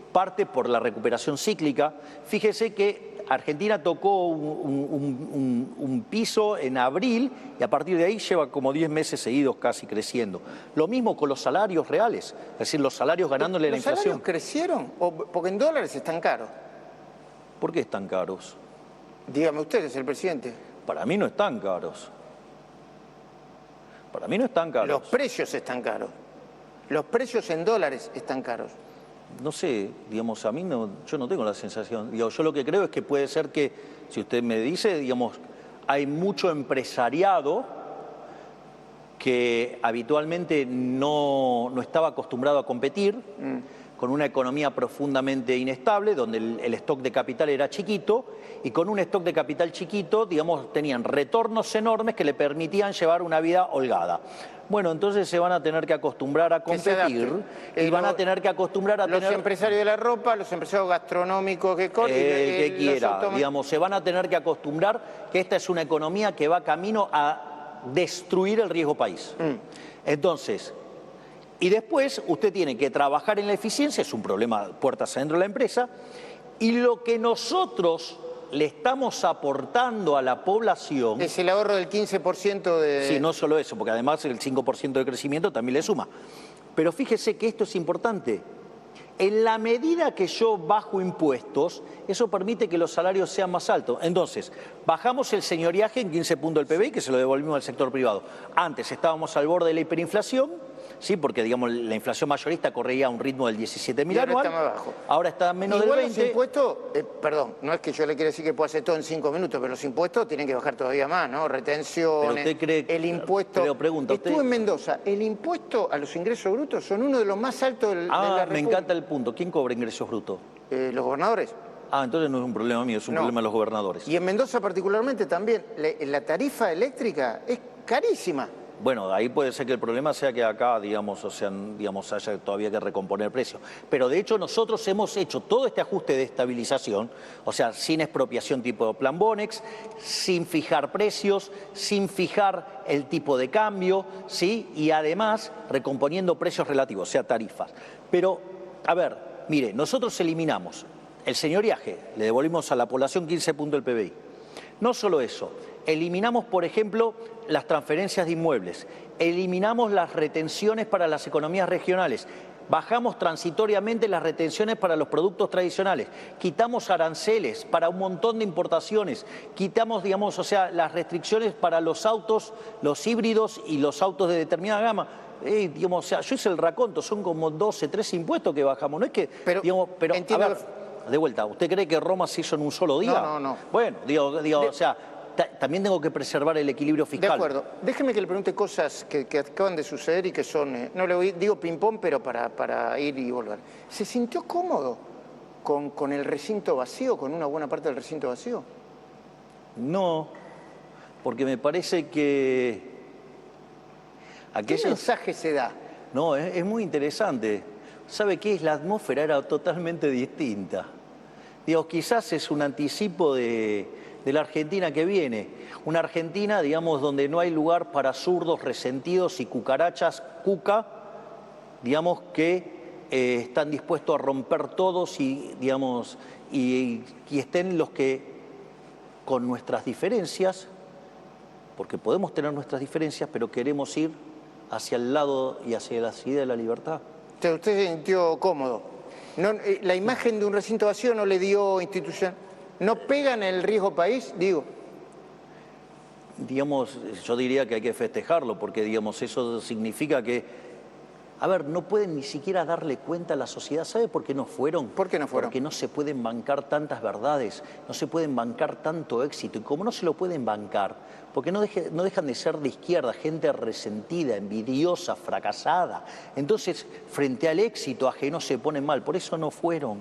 parte por la recuperación cíclica. Fíjese que Argentina tocó un piso en abril y a partir de ahí lleva como 10 meses seguidos casi creciendo. Lo mismo con los salarios reales, es decir, los salarios ganándole la inflación. ¿Los salarios crecieron? Porque en dólares están caros. ¿Por qué están caros? Dígame usted, es el presidente. Para mí no están caros. Para mí no están caros. Los precios están caros. Los precios en dólares están caros. No sé, digamos, a mí yo no tengo la sensación. Yo lo que creo es que puede ser que, si usted me dice, digamos, hay mucho empresariado que habitualmente no estaba acostumbrado a competir, con una economía profundamente inestable, donde el stock de capital era chiquito, y con un stock de capital chiquito, digamos, tenían retornos enormes que le permitían llevar una vida holgada. Bueno, entonces se van a tener que acostumbrar a competir y van a tener que acostumbrar a los empresarios de la ropa, los empresarios gastronómicos que el que quiera, digamos, se van a tener que acostumbrar que esta es una economía que va camino a destruir el riesgo país. Entonces, y después usted tiene que trabajar en la eficiencia, es un problema puertas adentro de la empresa, y lo que nosotros le estamos aportando a la población... Es el ahorro del 15% de... Sí, no solo eso, porque además el 5% de crecimiento también le suma. Pero fíjese que esto es importante. En la medida que yo bajo impuestos, eso permite que los salarios sean más altos. Entonces, bajamos el señoriaje en 15 puntos del PBI, que se lo devolvimos al sector privado. Antes estábamos al borde de la hiperinflación, sí, porque digamos la inflación mayorista corría a un ritmo del 17.000 y ahora anual. está más bajo. Ahora está menos Igual del 20. los impuestos, perdón, no es que yo le quiera decir que pueda hacer todo en 5 minutos, pero los impuestos tienen que bajar todavía más, ¿no? Retenciones, Pero usted cree, el impuesto. pero pregunta, Estuve usted... en Mendoza, el impuesto a los ingresos brutos son uno de los más altos de la República. Me encanta el punto. ¿Quién cobra ingresos brutos? Los gobernadores. Entonces no es un problema mío, es un problema de los gobernadores. Y en Mendoza particularmente también, la tarifa eléctrica es carísima. Bueno, ahí puede ser que el problema sea que acá, digamos, o sea, digamos, haya todavía que recomponer precios. Pero de hecho nosotros hemos hecho todo este ajuste de estabilización, o sea, sin expropiación tipo plan Bonex, sin fijar precios, sin fijar el tipo de cambio, ¿sí? Y además recomponiendo precios relativos, o sea, tarifas. Pero, a ver, mire, nosotros eliminamos el señoriaje, le devolvimos a la población 15 puntos del PBI. No solo eso, eliminamos, por ejemplo, las transferencias de inmuebles, eliminamos las retenciones para las economías regionales, bajamos transitoriamente las retenciones para los productos tradicionales, quitamos aranceles para un montón de importaciones, quitamos, digamos, o sea, las restricciones para los autos, los híbridos y los autos de determinada gama. Digamos, o sea, yo hice el raconto, son como 12, 13 impuestos que bajamos, no es que, pero, digamos, pero entiendo, a ver, de vuelta, ¿usted cree que Roma se hizo en un solo día? No. Bueno, o sea, también tengo que preservar el equilibrio fiscal. De acuerdo. Déjeme que le pregunte cosas que acaban de suceder y que son, no le digo ping-pong, pero para ir y volver. ¿Se sintió cómodo con el recinto vacío, con una buena parte del recinto vacío? No, porque me parece que... ¿Qué mensaje se da? No, es muy interesante. ¿Sabe qué? La atmósfera era totalmente distinta. Digo, quizás es un anticipo de la Argentina que viene. Una Argentina, digamos, donde no hay lugar para zurdos, resentidos y cucarachas cuca, digamos, que están dispuestos a romper todos y, digamos, y estén los que, con nuestras diferencias, porque podemos tener nuestras diferencias, pero queremos ir hacia el lado y hacia la idea de la libertad. ¿Usted se sintió cómodo? No, ¿la imagen de un recinto vacío no le dio institución? ¿No pega en el riesgo país? Digo. Digamos, yo diría que hay que festejarlo, porque digamos, eso significa que, a ver, no pueden ni siquiera darle cuenta a la sociedad. ¿Sabe por qué no fueron? ¿Por qué no fueron? Porque no se pueden bancar tantas verdades, no se pueden bancar tanto éxito. Y como no se lo pueden bancar, porque no dejan de ser de izquierda, gente resentida, envidiosa, fracasada. Entonces, frente al éxito ajeno se ponen mal, por eso no fueron.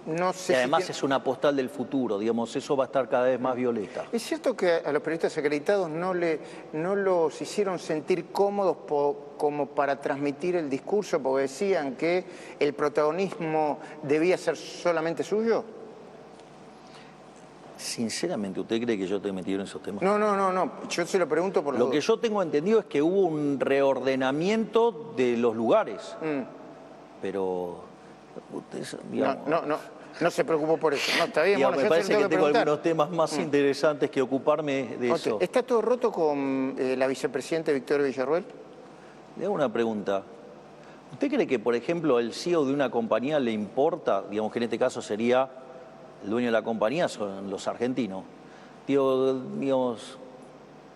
No sé y además es una postal del futuro, digamos, eso va a estar cada vez más violeta. ¿Es cierto que a los periodistas acreditados no los hicieron sentir cómodos como para transmitir el discurso, porque decían que el protagonismo debía ser solamente suyo? Sinceramente, ¿usted cree que yo te he metido en esos temas? No. Yo se lo pregunto por lo que yo tengo entendido es que hubo un reordenamiento de los lugares. Pero usted, digamos, no se preocupó por eso. No, está bien, digamos, bueno, me parece que tengo preguntar. algunos temas más interesantes que ocuparme de eso. ¿Está todo roto con la vicepresidenta Victoria Villarruel? Le hago una pregunta. ¿Usted cree que, por ejemplo, el CEO de una compañía le importa, digamos que en este caso sería el dueño de la compañía, son los argentinos? Digamos,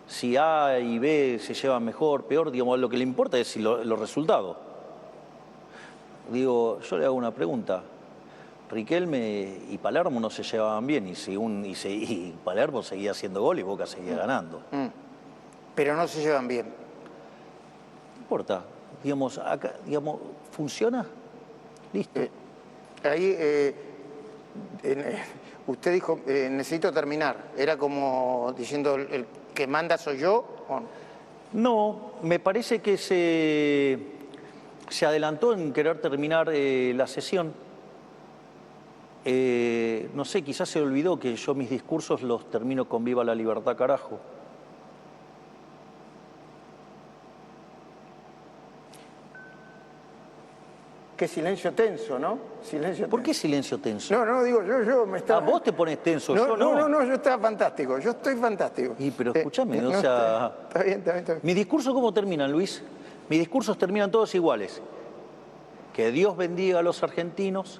si A y B se llevan mejor, peor, digamos, lo que le importa es los resultados. Digo, yo le hago una pregunta. Riquelme y Palermo no se llevaban bien y Palermo seguía haciendo gol y Boca seguía ganando. Pero no se llevan bien. No importa. Digamos, acá, digamos, ¿funciona? Listo. Usted dijo, necesito terminar. ¿Era como diciendo, el que manda soy yo? ¿O no? No, me parece que se adelantó en querer terminar la sesión. No sé, quizás se olvidó que yo mis discursos los termino con viva la libertad, carajo. Qué silencio tenso, ¿no? Silencio tenso. ¿Por qué silencio tenso? No, digo, yo me estaba... Vos te pones tenso, no, yo no. No, yo estaba fantástico, yo estoy fantástico. Pero escúchame, o sea... Está bien. ¿Mis discursos cómo terminan, Luis? Mis discursos terminan todos iguales. Que Dios bendiga a los argentinos,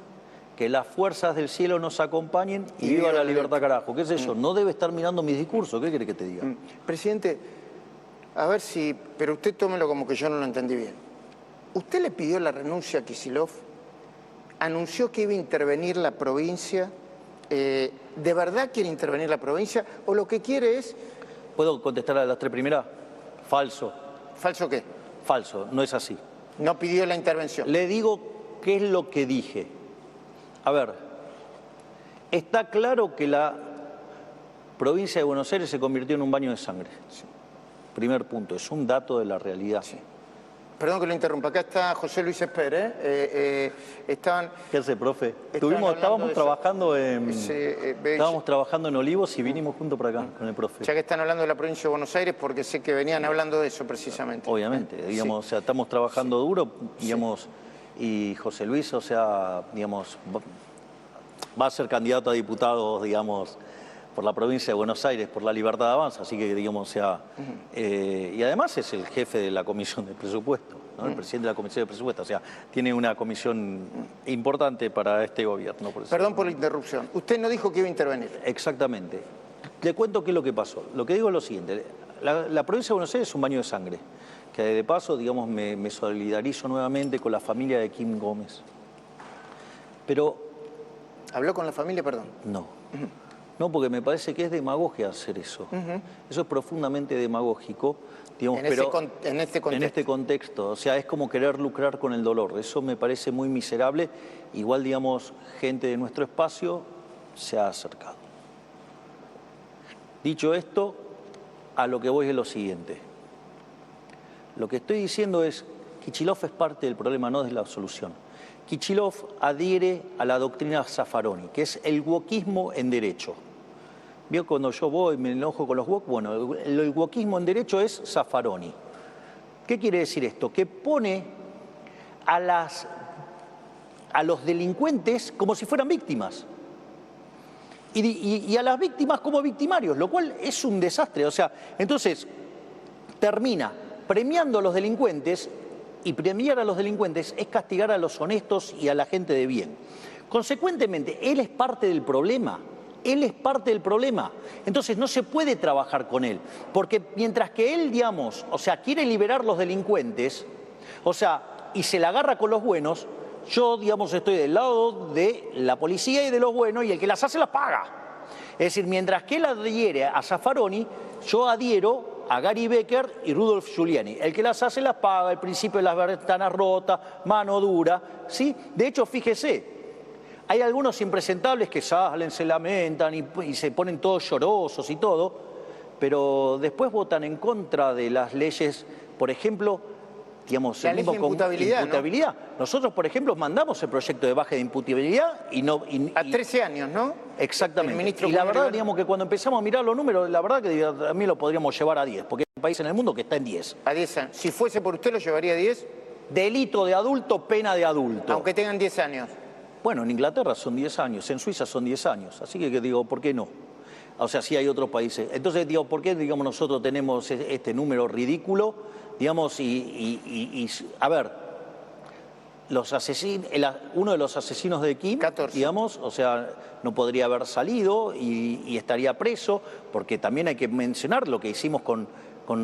que las fuerzas del cielo nos acompañen y viva la libertad, carajo. ¿Qué sé yo? No debes estar mirando mis discursos, ¿qué querés que te diga? Presidente, A ver si, pero usted tómelo como que yo no lo entendí bien. ¿Usted le pidió la renuncia a Kicillof? ¿Anunció que iba a intervenir la provincia? ¿De verdad quiere intervenir la provincia? ¿O lo que quiere es...? ¿Puedo contestar a las tres primeras? Falso. ¿Falso qué? Falso, no es así. No pidió la intervención. Le digo qué es lo que dije. A ver, está claro que la provincia de Buenos Aires se convirtió en un baño de sangre. Sí. Primer punto, es un dato de la realidad. Sí. Perdón que lo interrumpa, acá está José Luis Esper, estaban... ¿Qué hace, profe? Estábamos trabajando en Olivos y vinimos juntos para acá con el profe. Ya que están hablando de la provincia de Buenos Aires, porque sé que venían hablando de eso precisamente. Obviamente, digamos, sí. O sea, estamos trabajando duro, digamos, y José Luis, o sea, digamos, va a ser candidato a diputado, digamos, por la provincia de Buenos Aires, por la Libertad Avanza, así que, digamos, o sea, y además es el jefe de la Comisión de Presupuesto, ¿no? El presidente de la Comisión de Presupuesto, o sea, tiene una comisión importante para este gobierno. Perdón por la interrupción, usted no dijo que iba a intervenir. Exactamente. Le cuento qué es lo que pasó. Lo que digo es lo siguiente, la provincia de Buenos Aires es un baño de sangre, que de paso, digamos, me solidarizo nuevamente con la familia de Kim Gómez. Pero... ¿Habló con la familia, perdón? No. No, porque me parece que es demagogia hacer eso. Eso es profundamente demagógico, digamos, en este contexto. O sea, es como querer lucrar con el dolor. Eso me parece muy miserable. Igual, digamos, gente de nuestro espacio se ha acercado. Dicho esto, a lo que voy es lo siguiente. Lo que estoy diciendo es que Kicillof es parte del problema, no de la solución. Kicillof adhiere a la doctrina Zaffaroni, que es el wokismo en derecho. ¿Vio cuando yo voy y me enojo con los wok? Bueno, el wokismo en derecho es Zaffaroni. ¿Qué quiere decir esto? Que pone a los delincuentes como si fueran víctimas. Y a las víctimas como victimarios, lo cual es un desastre. O sea, entonces termina premiando a los delincuentes. Y premiar a los delincuentes es castigar a los honestos y a la gente de bien. Consecuentemente, él es parte del problema. Él es parte del problema. Entonces no se puede trabajar con él. Porque mientras que él, digamos, o sea, quiere liberar los delincuentes, o sea, y se la agarra con los buenos, yo, digamos, estoy del lado de la policía y de los buenos, y el que las hace las paga. Es decir, mientras que él adhiere a Zaffaroni, yo adhiero a Gary Becker y Rudolf Giuliani. El que las hace las paga, el principio de las ventanas rotas, mano dura, ¿sí? De hecho, fíjese, hay algunos impresentables que salen, se lamentan y se ponen todos llorosos y todo, pero después votan en contra de las leyes, por ejemplo, digamos, la ley de imputabilidad, ¿no? Nosotros, por ejemplo, mandamos el proyecto de baja de imputabilidad y no... a 13 años, ¿no? Exactamente. Y la verdad, digamos, que cuando empezamos a mirar los números, la verdad que a mí lo podríamos llevar a 10, porque hay un país en el mundo que está en 10. A 10 años. Si fuese por usted, ¿lo llevaría a 10? Delito de adulto, pena de adulto. Aunque tengan 10 años. Bueno, en Inglaterra son 10 años, en Suiza son 10 años, así que digo, ¿por qué no? O sea, sí hay otros países. Entonces, digo, ¿por qué, digamos, nosotros tenemos este número ridículo? Digamos, a ver, uno de los asesinos de Kim, 14. digamos, o sea, no podría haber salido y estaría preso, porque también hay que mencionar lo que hicimos con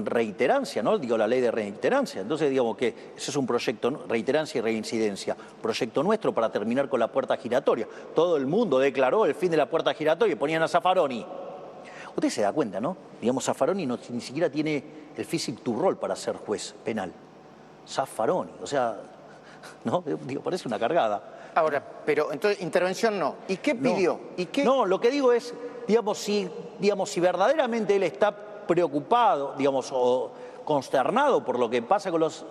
reiterancia, ¿no? Digo, la ley de reiterancia. Entonces, digamos que ese es un proyecto, reiterancia y reincidencia, proyecto nuestro para terminar con la puerta giratoria. Todo el mundo declaró el fin de la puerta giratoria y ponían a Zaffaroni. Usted se da cuenta, ¿no? Digamos, Zaffaroni ni siquiera tiene el physique to roll para ser juez penal. Zaffaroni, o sea, ¿no? Digo, parece una cargada. Ahora, pero entonces, intervención no. ¿Y qué pidió? No, ¿Y qué? No, lo que digo es, digamos, si verdaderamente él está preocupado, digamos, o consternado por lo que pasa con los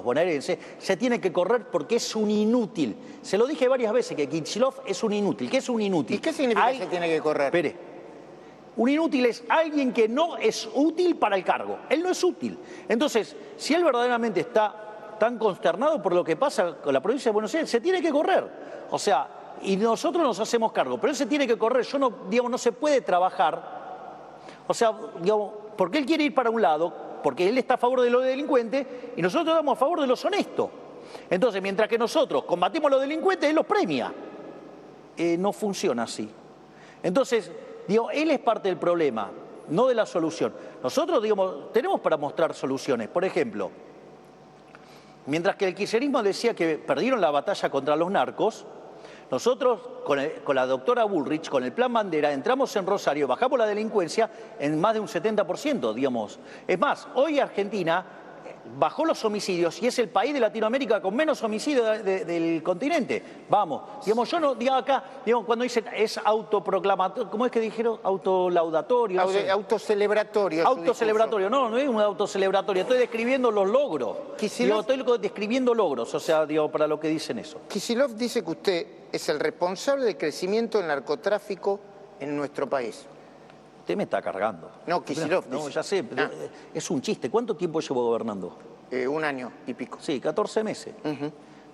bonaerenses, se tiene que correr porque es un inútil. Se lo dije varias veces que Kicillof es un inútil. ¿Qué es un inútil? ¿Y qué significa que se tiene que correr? Espere. Un inútil es alguien que no es útil para el cargo. Él no es útil. Entonces, si él verdaderamente está tan consternado por lo que pasa con la provincia de Buenos Aires, se tiene que correr. O sea, y nosotros nos hacemos cargo, pero él se tiene que correr. Yo no, digamos, no se puede trabajar. O sea, digamos, porque él quiere ir para un lado, porque él está a favor de los delincuentes y nosotros estamos a favor de los honestos. Entonces, mientras que nosotros combatimos a los delincuentes, él los premia. No funciona así. Entonces, digo, él es parte del problema, no de la solución. Nosotros, digamos, tenemos para mostrar soluciones. Por ejemplo, mientras que el kirchnerismo decía que perdieron la batalla contra los narcos, nosotros, con la doctora Bullrich, con el Plan Bandera, entramos en Rosario, bajamos la delincuencia en más de un 70%, digamos. Es más, hoy Argentina bajó los homicidios y es el país de Latinoamérica con menos homicidios del continente. Vamos, digamos, yo no, digo acá, digamos, cuando dicen es autoproclamatorio, ¿cómo es que dijeron? Autolaudatorio. No sé. Autocelebratorio. Autocelebratorio, no es un autocelebratorio, estoy describiendo los logros. Digo, estoy describiendo logros, o sea, digo, para lo que dicen eso. Kicillof dice que usted es el responsable del crecimiento del narcotráfico en nuestro país. Usted me está cargando. No, Kicillof dice. No, ya sé, pero es un chiste. ¿Cuánto tiempo llevo gobernando? 1 año y pico. Sí, 14 meses.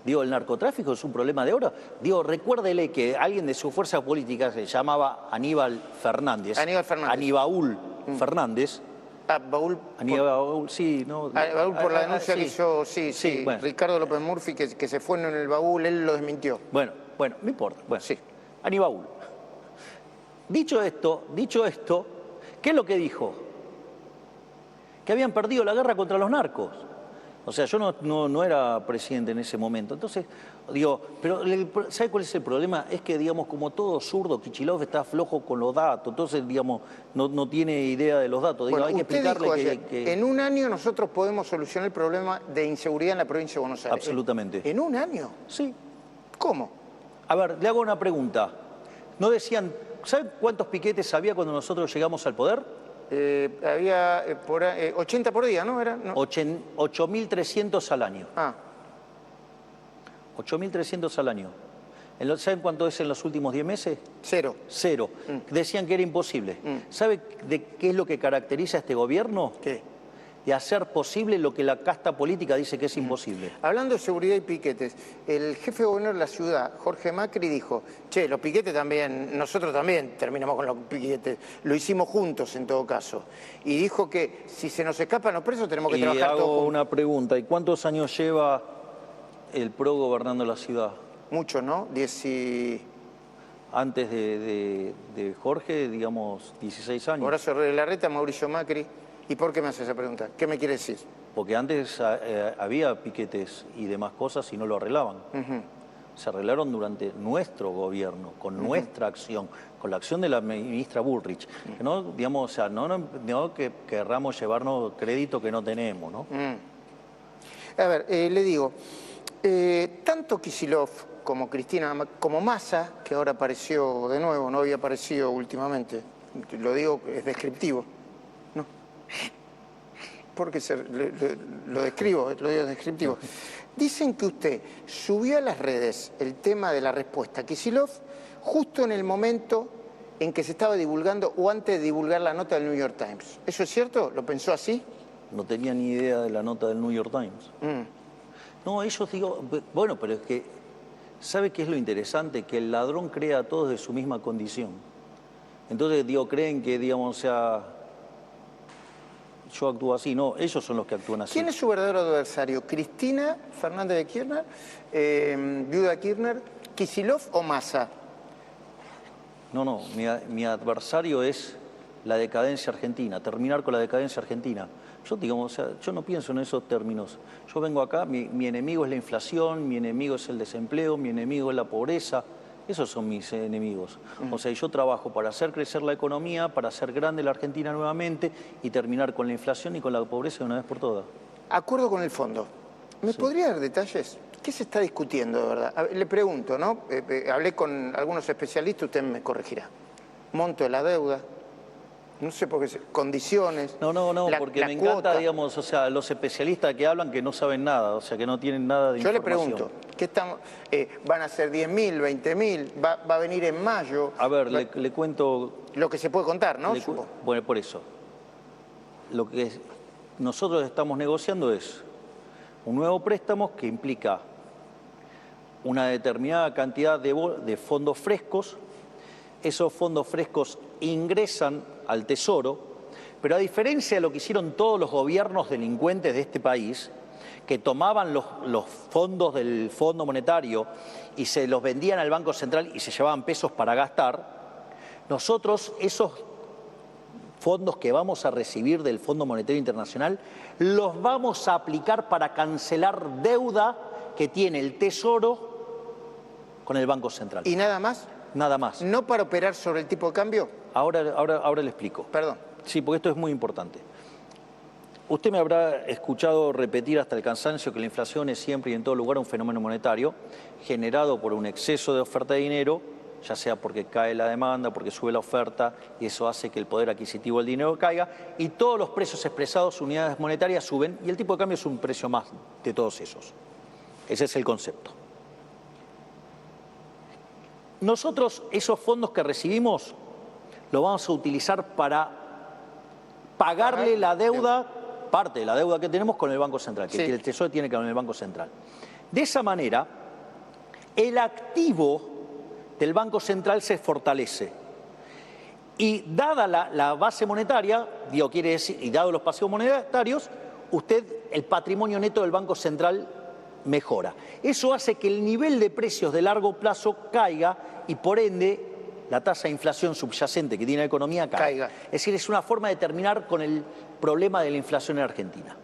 Digo, el narcotráfico es un problema de ahora. Digo, recuérdele que alguien de su fuerza política se llamaba Aníbal Fernández. Aníbal Fernández. Baúl. Aníbal, sí, no. Baúl por la denuncia sí. que hizo, sí. Bueno. Ricardo López Murphy, que se fue en el baúl, él lo desmintió. Bueno, no importa. Bueno, sí. Aníbal. Dicho esto, ¿qué es lo que dijo? Que habían perdido la guerra contra los narcos. O sea, yo no era presidente en ese momento. Entonces, digo, pero ¿sabe cuál es el problema? Es que, digamos, como todo zurdo, Kicillof está flojo con los datos. Entonces, digamos, no tiene idea de los datos. Digo, bueno, hay que explicarle ayer, que en 1 año nosotros podemos solucionar el problema de inseguridad en la provincia de Buenos Aires. Absolutamente. ¿En 1 año? Sí. ¿Cómo? A ver, le hago una pregunta. ¿No decían, ¿saben cuántos piquetes había cuando nosotros llegamos al poder? Había 80 por día, ¿no? ¿No? 8.300 al año. 8.300 al año. ¿Saben cuánto es en los últimos 10 meses? Cero. Decían que era imposible. ¿Sabe de qué es lo que caracteriza a este gobierno? ¿Qué? De hacer posible lo que la casta política dice que es imposible. Hablando de seguridad y piquetes, el jefe de gobierno de la ciudad, Jorge Macri, dijo, che, los piquetes también, nosotros también terminamos con los piquetes, lo hicimos juntos en todo caso. Y dijo que si se nos escapan los presos tenemos que trabajar todos juntos. Y hago una pregunta, ¿y cuántos años lleva el PRO gobernando la ciudad? Muchos, ¿no? Antes de Jorge, digamos, 16 años. Horacio Larreta, Mauricio Macri. ¿Y por qué me hace esa pregunta? ¿Qué me quiere decir? Porque antes había piquetes y demás cosas y no lo arreglaban. Se arreglaron durante nuestro gobierno, con nuestra acción, con la acción de la ministra Bullrich. No, digamos, o sea, no que querramos llevarnos crédito que no tenemos, ¿no? A ver, le digo, tanto Kicillof como Cristina, como Massa, que ahora apareció de nuevo, no había aparecido últimamente, lo digo, es descriptivo. Porque lo describo, lo digo descriptivo. Dicen que usted subió a las redes el tema de la respuesta a Kicillof justo en el momento en que se estaba divulgando o antes de divulgar la nota del New York Times. ¿Eso es cierto? ¿Lo pensó así? No tenía ni idea de la nota del New York Times. No, ellos digo, bueno, pero es que, ¿sabe qué es lo interesante? Que el ladrón crea a todos de su misma condición. Entonces, digo, creen que, digamos, o sea, yo actúo así, no, ellos son los que actúan así. ¿Quién es su verdadero adversario? ¿Cristina Fernández de Kirchner, viuda Kirchner, Kicillof o Massa? No, mi adversario es la decadencia argentina, terminar con la decadencia argentina. Yo, digamos, o sea, yo no pienso en esos términos. Yo vengo acá, mi enemigo es la inflación, mi enemigo es el desempleo, mi enemigo es la pobreza. Esos son mis enemigos. O sea, yo trabajo para hacer crecer la economía, para hacer grande la Argentina nuevamente y terminar con la inflación y con la pobreza de una vez por todas. Acuerdo con el fondo. ¿Me podría dar detalles? ¿Qué se está discutiendo de verdad? Le pregunto, ¿no? Hablé con algunos especialistas, usted me corregirá. Monto de la deuda, no sé por qué, condiciones. No, porque me encanta, digamos, o sea, los especialistas que hablan que no saben nada, o sea, que no tienen nada de información. Yo le pregunto, ¿qué estamos, van a ser 10.000, 20.000? ¿Va a venir en mayo? A ver, le cuento... Lo que se puede contar, ¿no? Bueno, por eso. Lo que nosotros estamos negociando es un nuevo préstamo que implica una determinada cantidad de fondos frescos. Esos fondos frescos ingresan al Tesoro, pero a diferencia de lo que hicieron todos los gobiernos delincuentes de este país, que tomaban los fondos del Fondo Monetario y se los vendían al Banco Central y se llevaban pesos para gastar, nosotros esos fondos que vamos a recibir del Fondo Monetario Internacional los vamos a aplicar para cancelar deuda que tiene el Tesoro con el Banco Central. ¿Y nada más? Nada más. ¿No para operar sobre el tipo de cambio? Ahora le explico. Perdón. Sí, porque esto es muy importante. Usted me habrá escuchado repetir hasta el cansancio que la inflación es siempre y en todo lugar un fenómeno monetario generado por un exceso de oferta de dinero, ya sea porque cae la demanda, porque sube la oferta, y eso hace que el poder adquisitivo del dinero caiga, y todos los precios expresados, unidades monetarias, suben, y el tipo de cambio es un precio más de todos esos. Ese es el concepto. Nosotros esos fondos que recibimos los vamos a utilizar para pagarle la deuda, parte de la deuda que tenemos con el Banco Central, que el Tesoro tiene con el Banco Central. De esa manera, el activo del Banco Central se fortalece. Y dada la base monetaria, quiere decir, y dado los pasivos monetarios, el patrimonio neto del Banco Central mejora. Eso hace que el nivel de precios de largo plazo caiga y por ende la tasa de inflación subyacente que tiene la economía caiga. Es decir, es una forma de terminar con el problema de la inflación en Argentina.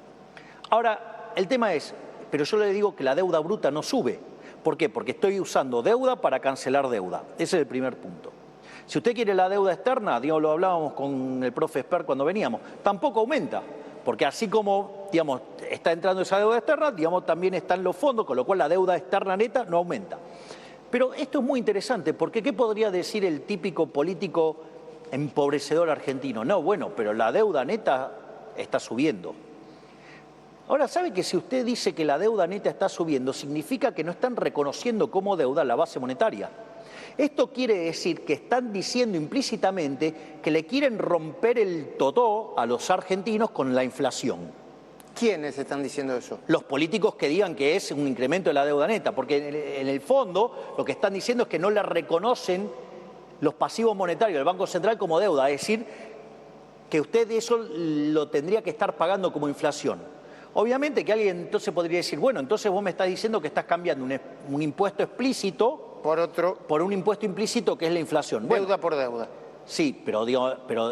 Ahora, el tema es, pero yo le digo que la deuda bruta no sube. ¿Por qué? Porque estoy usando deuda para cancelar deuda. Ese es el primer punto. Si usted quiere la deuda externa, lo hablábamos con el profe Esper cuando veníamos, tampoco aumenta. Porque así como, está entrando esa deuda externa, también están los fondos, con lo cual la deuda externa neta no aumenta. Pero esto es muy interesante, porque ¿qué podría decir el típico político empobrecedor argentino? No, bueno, pero la deuda neta está subiendo. Ahora, ¿sabe que si usted dice que la deuda neta está subiendo, significa que no están reconociendo como deuda la base monetaria? Esto quiere decir que están diciendo implícitamente que le quieren romper el totó a los argentinos con la inflación. ¿Quiénes están diciendo eso? Los políticos que digan que es un incremento de la deuda neta, porque en el fondo lo que están diciendo es que no le reconocen los pasivos monetarios del Banco Central como deuda, es decir, que usted eso lo tendría que estar pagando como inflación. Obviamente que alguien entonces podría decir, bueno, entonces vos me estás diciendo que estás cambiando un impuesto explícito por un impuesto implícito que es la inflación. Deuda por deuda. Sí, pero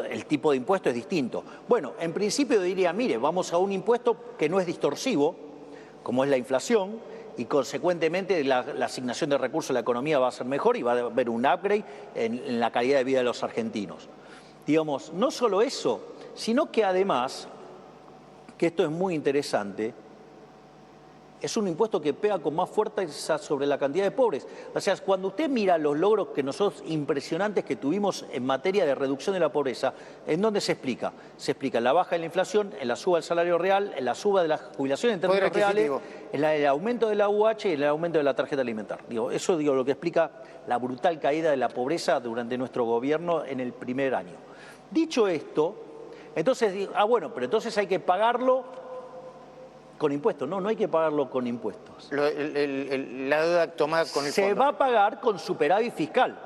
el tipo de impuesto es distinto. Bueno, en principio diría, mire, vamos a un impuesto que no es distorsivo, como es la inflación, y consecuentemente la asignación de recursos a la economía va a ser mejor y va a haber un upgrade en la calidad de vida de los argentinos. No solo eso, sino que además, que esto es muy interesante, es un impuesto que pega con más fuerza sobre la cantidad de pobres. O sea, cuando usted mira los logros que nosotros impresionantes que tuvimos en materia de reducción de la pobreza, ¿en dónde se explica? Se explica en la baja de la inflación, en la suba del salario real, en la suba de las jubilaciones en términos reales, en el aumento de la UH y en el aumento de la tarjeta alimentar. Eso lo que explica la brutal caída de la pobreza durante nuestro gobierno en el primer año. Dicho esto, entonces, bueno, pero entonces hay que pagarlo con impuestos. No hay que pagarlo con impuestos. La deuda tomada con el fondo. Se va a pagar con superávit fiscal.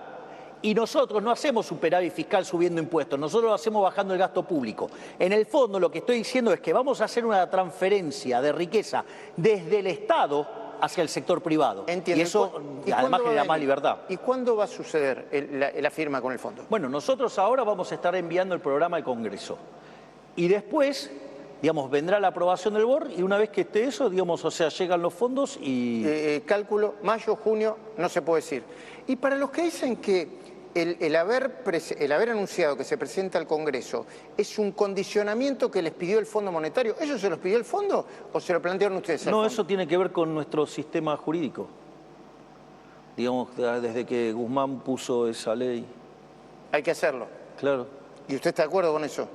Y nosotros no hacemos superávit fiscal subiendo impuestos, nosotros lo hacemos bajando el gasto público. En el fondo lo que estoy diciendo es que vamos a hacer una transferencia de riqueza desde el Estado hacia el sector privado. Entiendo. Y eso además genera más libertad. ¿Y cuándo va a suceder la firma con el fondo? Bueno, nosotros ahora vamos a estar enviando el programa al Congreso. Y después, vendrá la aprobación del BOR y una vez que esté eso, llegan los fondos y... Cálculo, mayo, junio, no se puede decir. Y para los que dicen que el haber anunciado que se presenta al Congreso es un condicionamiento que les pidió el Fondo Monetario, ¿eso se los pidió el Fondo o se lo plantearon ustedes? No, eso tiene que ver con nuestro sistema jurídico. Desde que Guzmán puso esa ley. Hay que hacerlo. Claro. ¿Y usted está de acuerdo con eso?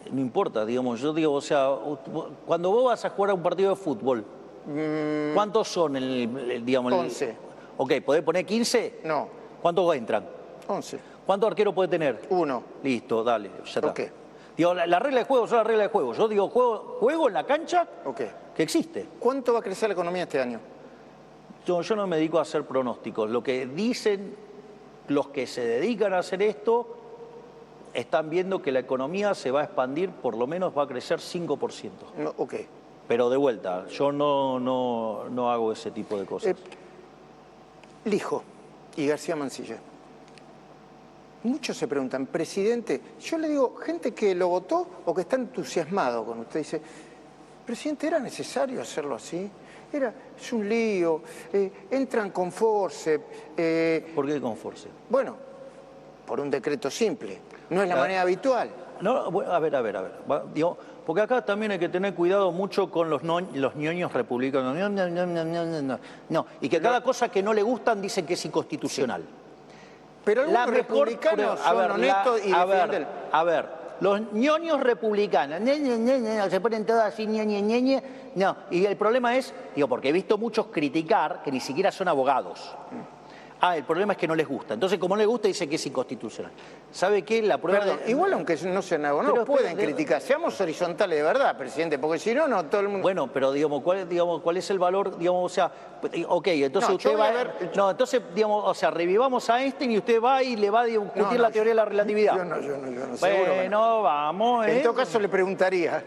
No importa, yo digo, cuando vos vas a jugar a un partido de fútbol, ¿cuántos son 11. Ok, ¿podés poner 15? No. ¿Cuántos entran? 11. ¿Cuántos arqueros puede tener? 1. Listo, dale, ya está. Okay. La regla de juego son la regla de juego. Yo digo, juego en la cancha que existe. ¿Cuánto va a crecer la economía este año? Yo no me dedico a hacer pronósticos. Lo que dicen los que se dedican a hacer esto, están viendo que la economía se va a expandir, por lo menos va a crecer 5%. Pero de vuelta, yo no hago ese tipo de cosas. Lijo y García Mansilla. Muchos se preguntan, presidente, yo le digo, gente que lo votó o que está entusiasmado con usted, dice, presidente, ¿era necesario hacerlo así? Es un lío, entran con force. ¿Por qué con force? Bueno, por un decreto simple, no es la manera habitual. No, bueno, a ver. Digo, porque acá también hay que tener cuidado mucho con los ñoños republicanos. No, y que cada cosa que no le gustan dicen que es inconstitucional. Sí. Pero algunos republicanos son honestos y defienden... A ver, los ñoños republicanos, se ponen todos así, no, y el problema es, digo, porque he visto muchos criticar que ni siquiera son abogados. El problema es que no les gusta. Entonces, como no les gusta, dice que es inconstitucional. ¿Sabe qué? La prueba... Perdón, igual aunque no sean abogados, pueden criticar. Seamos horizontales de verdad, presidente, porque si no, no todo el mundo... Bueno, pero ¿cuál es el valor? Digamos, o sea, ok, entonces usted va a ver... No, entonces, digamos, o sea, revivamos a Einstein y usted va y le va a discutir la teoría de la relatividad. Yo no. Bueno, vamos. En todo caso le preguntaría.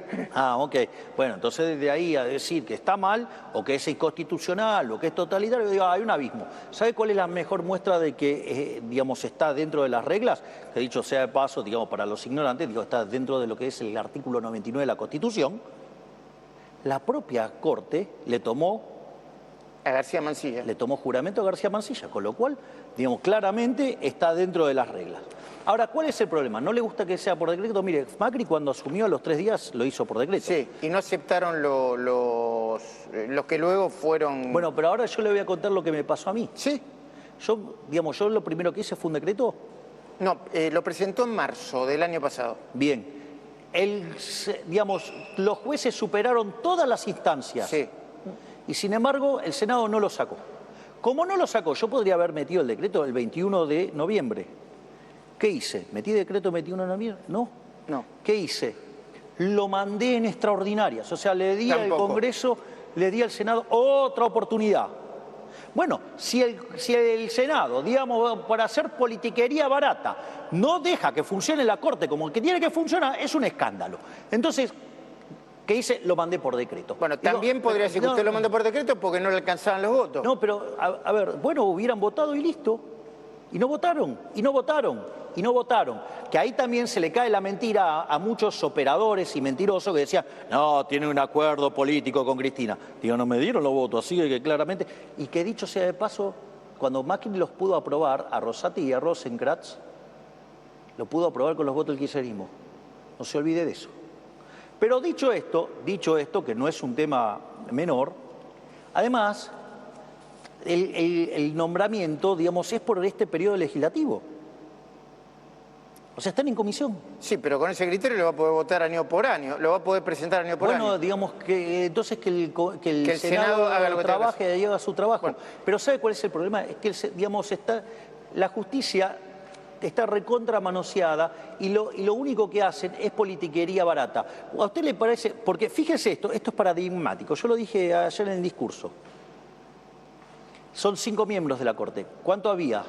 Ok. Bueno, entonces desde ahí a decir que está mal, o que es inconstitucional, o que es totalitario, digo, hay un abismo. ¿Sabe cuál es la mejor muestra de que, digamos, está dentro de las reglas? Que dicho sea de paso, digamos, para los ignorantes, digo, está dentro de lo que es el artículo 99 de la Constitución. La propia Corte le tomó... A García Mansilla. Le tomó juramento a García Mansilla, con lo cual, digamos, claramente está dentro de las reglas. Ahora, ¿cuál es el problema? ¿No le gusta que sea por decreto? Mire, Macri cuando asumió a los 3 días lo hizo por decreto. Sí, y no aceptaron los que luego fueron... Bueno, pero ahora yo le voy a contar lo que me pasó a mí. Sí. Yo lo primero que hice fue un decreto. No, lo presentó en marzo del año pasado. Bien. Digamos, los jueces superaron todas las instancias. Sí. Y sin embargo, el Senado no lo sacó. Como no lo sacó, yo podría haber metido el decreto el 21 de noviembre. ¿Qué hice? ¿Metí decreto el 21 de noviembre? No. ¿Qué hice? Lo mandé en extraordinarias. O sea, le di al Congreso, le di al Senado otra oportunidad. Bueno, si el Senado, digamos, para hacer politiquería barata, no deja que funcione la Corte como el que tiene que funcionar, es un escándalo. Entonces, ¿qué hice? Lo mandé por decreto. Bueno, también podría decir que usted lo mandó por decreto porque no le alcanzaban los votos. No, pero, a ver, bueno, hubieran votado y listo. Y no votaron. Que ahí también se le cae la mentira a muchos operadores y mentirosos que decían, no, tiene un acuerdo político con Cristina. Digo, no me dieron los votos, así que claramente... Y que dicho sea de paso, cuando Macri los pudo aprobar, a Rosati y a Rosenkrantz, lo pudo aprobar con los votos del kirchnerismo. No se olvide de eso. Pero dicho esto, que no es un tema menor, además... El nombramiento, digamos, es por este periodo legislativo. O sea, están en comisión. Sí, pero con ese criterio lo va a poder votar año por año, lo va a poder presentar año por año. Bueno, digamos que entonces que el Senado haga lo que trabaje y haga su trabajo. Bueno. Pero ¿sabe cuál es el problema? Es que, digamos, la justicia está recontra manoseada y lo único que hacen es politiquería barata. ¿A usted le parece? Porque fíjese esto es paradigmático. Yo lo dije ayer en el discurso. Son 5 miembros de la Corte. ¿Cuánto había?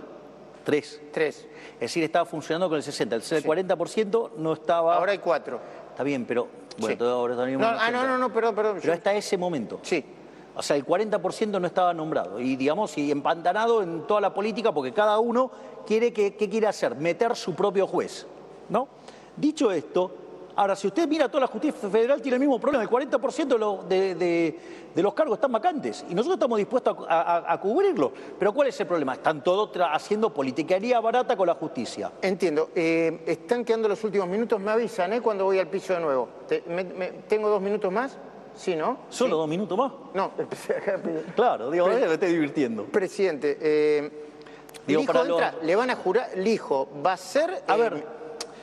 3. Es decir, estaba funcionando con el 60%. El 40% no estaba... Ahora hay 4. Está bien, pero... Bueno, sí. ahora No, perdón. Pero hasta ese momento. Sí. O sea, el 40% no estaba nombrado. Y, digamos, y empantanado en toda la política porque cada uno quiere ¿qué quiere hacer? Meter su propio juez, ¿no? Dicho esto... Ahora, si usted mira toda la justicia federal, tiene el mismo problema. El 40% de los cargos están vacantes y nosotros estamos dispuestos a cubrirlo. Pero ¿cuál es el problema? Están todos haciendo politiquería barata con la justicia. Entiendo. Están quedando los últimos minutos. Me avisan, cuando voy al piso de nuevo. ¿Tengo 2 minutos más? Sí, ¿no? ¿Solo 2 minutos más? No. Claro, digo, me estoy divirtiendo. Presidente, Lijo entra, le van a jurar, Lijo va a ser... A ver,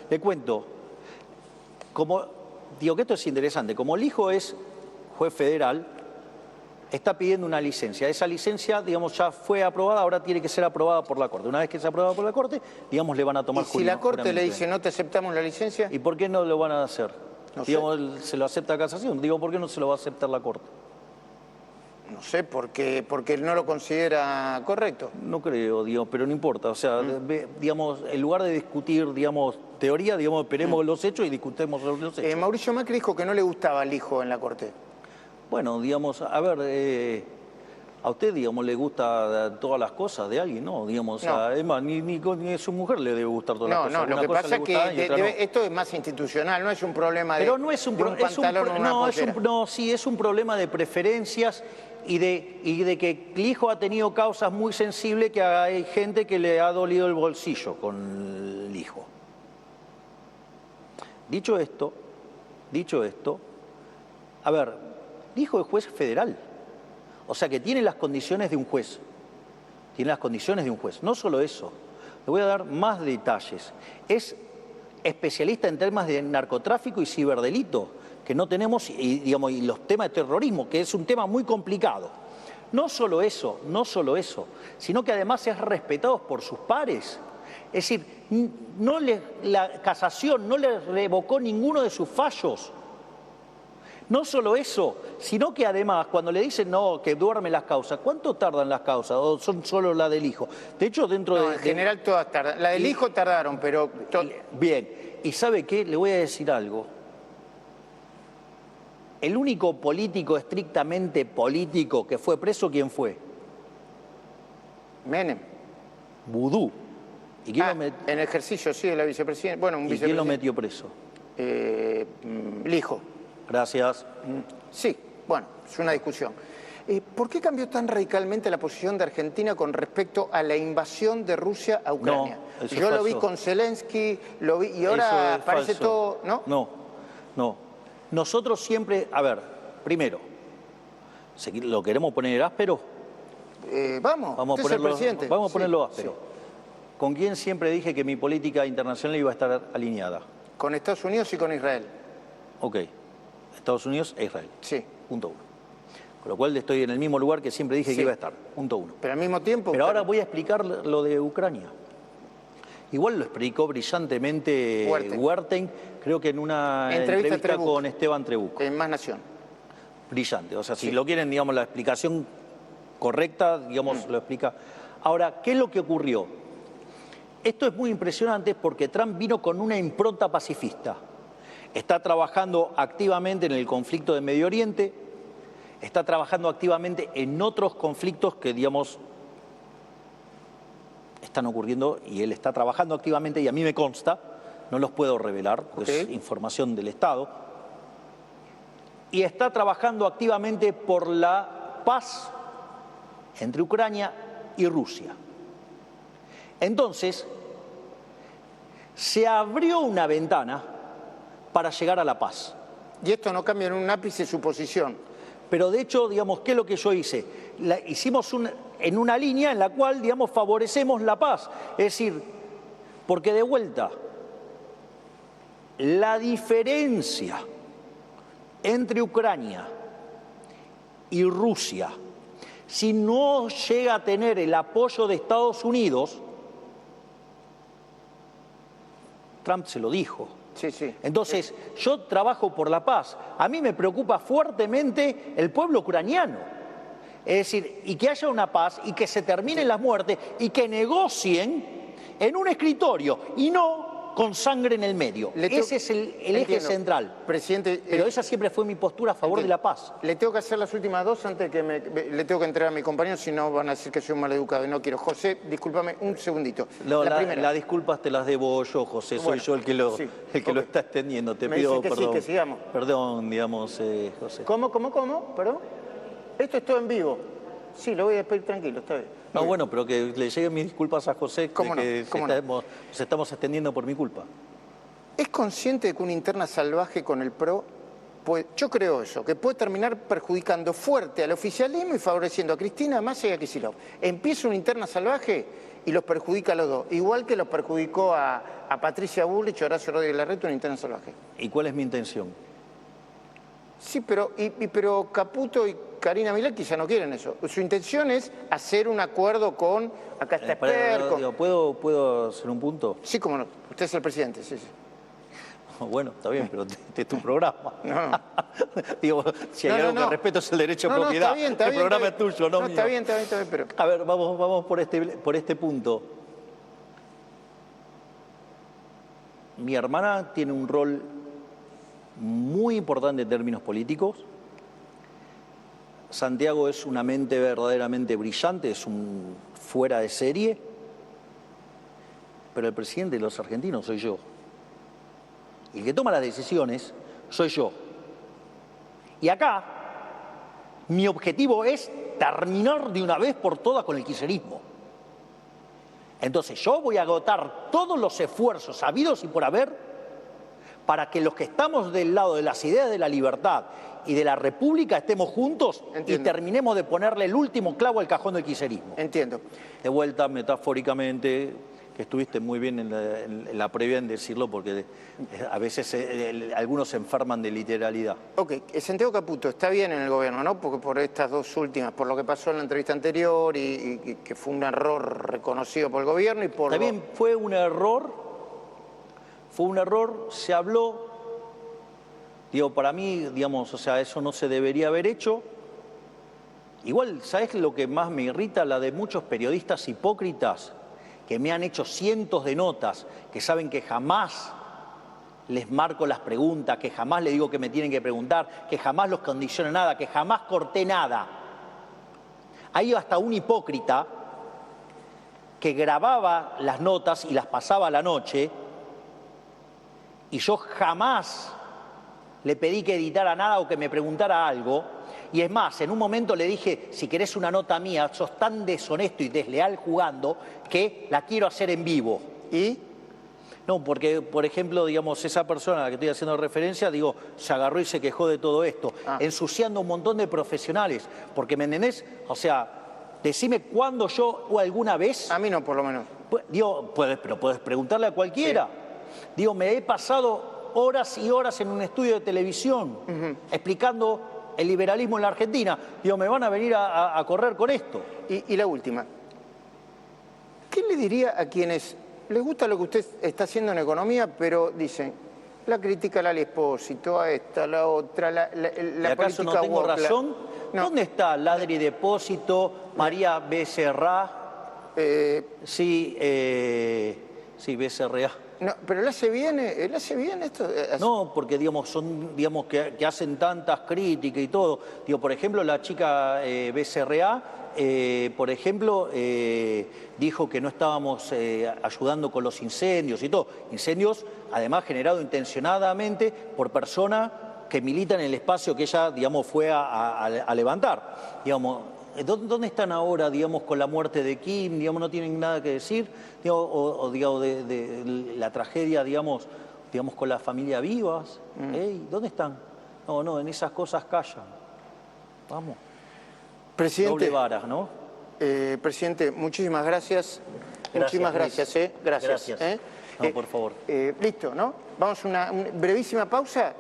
le cuento. Digo que esto es interesante, como el hijo es juez federal, está pidiendo una licencia. Esa licencia, digamos, ya fue aprobada, ahora tiene que ser aprobada por la Corte. Una vez que sea aprobada por la Corte, digamos, le van a tomar juicio. ¿Y si la Corte le dice no te aceptamos la licencia? ¿Y por qué no lo van a hacer? No digamos, se lo acepta Casación. Digo, ¿por qué no se lo va a aceptar la Corte? No sé, porque él no lo considera correcto. No creo, digamos, pero no importa. O sea, digamos, en lugar de discutir, digamos, teoría, digamos, esperemos los hechos y discutemos sobre los hechos. Mauricio Macri dijo que no le gustaba el hijo en la Corte. Bueno, digamos, a ver, a usted, digamos, le gusta todas las cosas de alguien, ¿no? Digamos, No. Además, ni a su mujer le debe gustar todas las cosas. No, lo Una que cosa pasa le es gusta que y otra no. esto es más institucional, no es un problema Pero no es un, de un pantalón o una pollera. sí, es un problema de preferencias y de que el hijo ha tenido causas muy sensibles que hay gente que le ha dolido el bolsillo con el hijo. Dicho esto, a ver, el hijo es juez federal, o sea que tiene las condiciones de un juez. Tiene las condiciones de un juez. No solo eso, le voy a dar más detalles. Es especialista en temas de narcotráfico y ciberdelito, que no tenemos, y los temas de terrorismo, que es un tema muy complicado. No solo eso, sino que además es respetado por sus pares. Es decir, la casación no le revocó ninguno de sus fallos. No solo eso, sino que además cuando le dicen no, que duerme las causas, ¿cuánto tardan las causas? ¿O son solo la del hijo? De hecho, En general todas tardan. La del hijo tardaron, pero... Bien, ¿y sabe qué? Le voy a decir algo. El único político estrictamente político que fue preso, ¿quién fue? Menem. Vudú. ¿Y quién en ejercicio, sí, de la vicepresidenta. Bueno, un ¿Y quién lo metió preso? El hijo. Gracias. Sí, bueno, es una discusión. ¿Por qué cambió tan radicalmente la posición de Argentina con respecto a la invasión de Rusia a Ucrania? No, Yo lo vi con Zelensky, lo vi y ahora parece todo, ¿no? No. Nosotros siempre, a ver, primero, ¿lo queremos poner áspero? Vamos a ponerlo, presidente. Vamos a ponerlo áspero. Sí. ¿Con quién siempre dije que mi política internacional iba a estar alineada? Con Estados Unidos y con Israel. Ok. Estados Unidos e Israel. Sí. Punto 1. Con lo cual estoy en el mismo lugar que siempre dije que iba a estar. Punto 1. Pero al mismo tiempo... Pero ahora voy a explicar lo de Ucrania. Igual lo explicó brillantemente Huerten, creo que en una entrevista con Esteban Trebuch. En Más Nación. Brillante. O sea, si lo quieren, digamos, la explicación correcta, digamos, lo explica. Ahora, ¿qué es lo que ocurrió? Esto es muy impresionante porque Trump vino con una impronta pacifista. Está trabajando activamente en el conflicto de Medio Oriente, está trabajando activamente en otros conflictos que, digamos, están ocurriendo y él está trabajando activamente y a mí me consta, no los puedo revelar, porque es información del Estado, y está trabajando activamente por la paz entre Ucrania y Rusia. Entonces, se abrió una ventana para llegar a la paz. Y esto no cambia en un ápice su posición. Pero de hecho, digamos, ¿qué es lo que yo hice? Hicimos en una línea en la cual, digamos, favorecemos la paz. Es decir, porque de vuelta, la diferencia entre Ucrania y Rusia, si no llega a tener el apoyo de Estados Unidos, Trump se lo dijo. Sí, sí. Entonces, yo trabajo por la paz. A mí me preocupa fuertemente el pueblo ucraniano. Es decir, y que haya una paz y que se terminen las muertes y que negocien en un escritorio y no con sangre en el medio. Ese es el eje central. Presidente, pero esa siempre fue mi postura a favor de la paz. Le tengo que hacer las últimas dos antes que le tengo que entregar a mi compañero, si no van a decir que soy un maleducado y no quiero. José, discúlpame un segundito. Las disculpas te las debo yo, José. Soy yo el que lo está extendiendo. Te pido perdón. Sí, que sigamos. Perdón, digamos, José. ¿Cómo? ¿Perdón? Esto es todo en vivo. Sí, lo voy a despedir tranquilo, está bien. No, bueno, pero que le lleguen mis disculpas a José, que nos estamos extendiendo por mi culpa. ¿Es consciente de que una interna salvaje con el PRO, yo creo eso, que puede terminar perjudicando fuerte al oficialismo y favoreciendo a Cristina Massa y a Kicillof? Empieza una interna salvaje y los perjudica a los dos, igual que los perjudicó a Patricia Bullrich, Horacio Rodríguez Larreta, una interna salvaje. ¿Y cuál es mi intención? Sí, pero Caputo y Karina Milei quizá no quieren eso. Su intención es hacer un acuerdo con... Acá está Esper. ¿Puedo hacer un punto? Sí, cómo no. Usted es el presidente, sí. Bueno, está bien, pero este es tu programa. No. Digo, si hay algo que respeto es el derecho a propiedad. Está bien, el programa es tuyo, no mío. Está bien, pero... A ver, vamos por este punto. Mi hermana tiene un rol muy importante en términos políticos. Santiago es una mente verdaderamente brillante, es un fuera de serie, pero el presidente de los argentinos soy yo. Y el que toma las decisiones soy yo. Y acá, mi objetivo es terminar de una vez por todas con el kirchnerismo. Entonces yo voy a agotar todos los esfuerzos habidos y por haber para que los que estamos del lado de las ideas de la libertad y de la república estemos juntos. Entiendo. Y terminemos de ponerle el último clavo al cajón del kirchnerismo. Entiendo. De vuelta, metafóricamente, que estuviste muy bien en la previa en decirlo, porque a veces algunos se enferman de literalidad. Ok, Santiago Caputo está bien en el gobierno, ¿no? Porque por estas dos últimas, por lo que pasó en la entrevista anterior y que fue un error reconocido por el gobierno y por... También fue un error, se habló, digo, para mí, digamos, o sea, eso no se debería haber hecho. Igual, ¿sabes lo que más me irrita? La de muchos periodistas hipócritas que me han hecho cientos de notas, que saben que jamás les marco las preguntas, que jamás les digo que me tienen que preguntar, que jamás los condiciono nada, que jamás corté nada. Hay hasta un hipócrita que grababa las notas y las pasaba a la noche, y yo jamás le pedí que editara nada o que me preguntara algo. Y es más, en un momento le dije, si querés una nota mía, sos tan deshonesto y desleal jugando que la quiero hacer en vivo. ¿Y? No, porque, por ejemplo, digamos, esa persona a la que estoy haciendo referencia, digo, se agarró y se quejó de todo esto, ensuciando un montón de profesionales. Porque, ¿me entendés? O sea, decime cuándo yo o alguna vez... A mí no, por lo menos. Digo, pero puedes preguntarle a cualquiera. Sí. Digo, me he pasado horas y horas en un estudio de televisión explicando el liberalismo en la Argentina. Digo, me van a venir a correr con esto. Y la última. ¿Qué le diría a quienes les gusta lo que usted está haciendo en economía, pero dicen, la crítica al Espósito, a esta, a la otra, la ¿acaso no tengo razón? No. ¿Dónde está Ladri Depósito, María Becerra? Sí, Becerra. No, pero él hace bien esto. No, porque digamos, son, digamos, que hacen tantas críticas y todo. Digo, por ejemplo, la chica BCRA, por ejemplo, dijo que no estábamos ayudando con los incendios y todo. Incendios, además, generados intencionadamente por personas que militan en el espacio que ella, digamos, fue a levantar. Digamos, ¿dónde están ahora, digamos, con la muerte de Kim? Digamos, no tienen nada que decir, digamos, o digamos, de la tragedia, digamos, con la familia Vivas. ¿Dónde están? No, en esas cosas callan. Vamos. Presidente, doble varas, ¿no? Presidente, muchísimas gracias. Muchísimas gracias, Gracias. No, por favor. Listo, ¿no? Vamos a una brevísima pausa.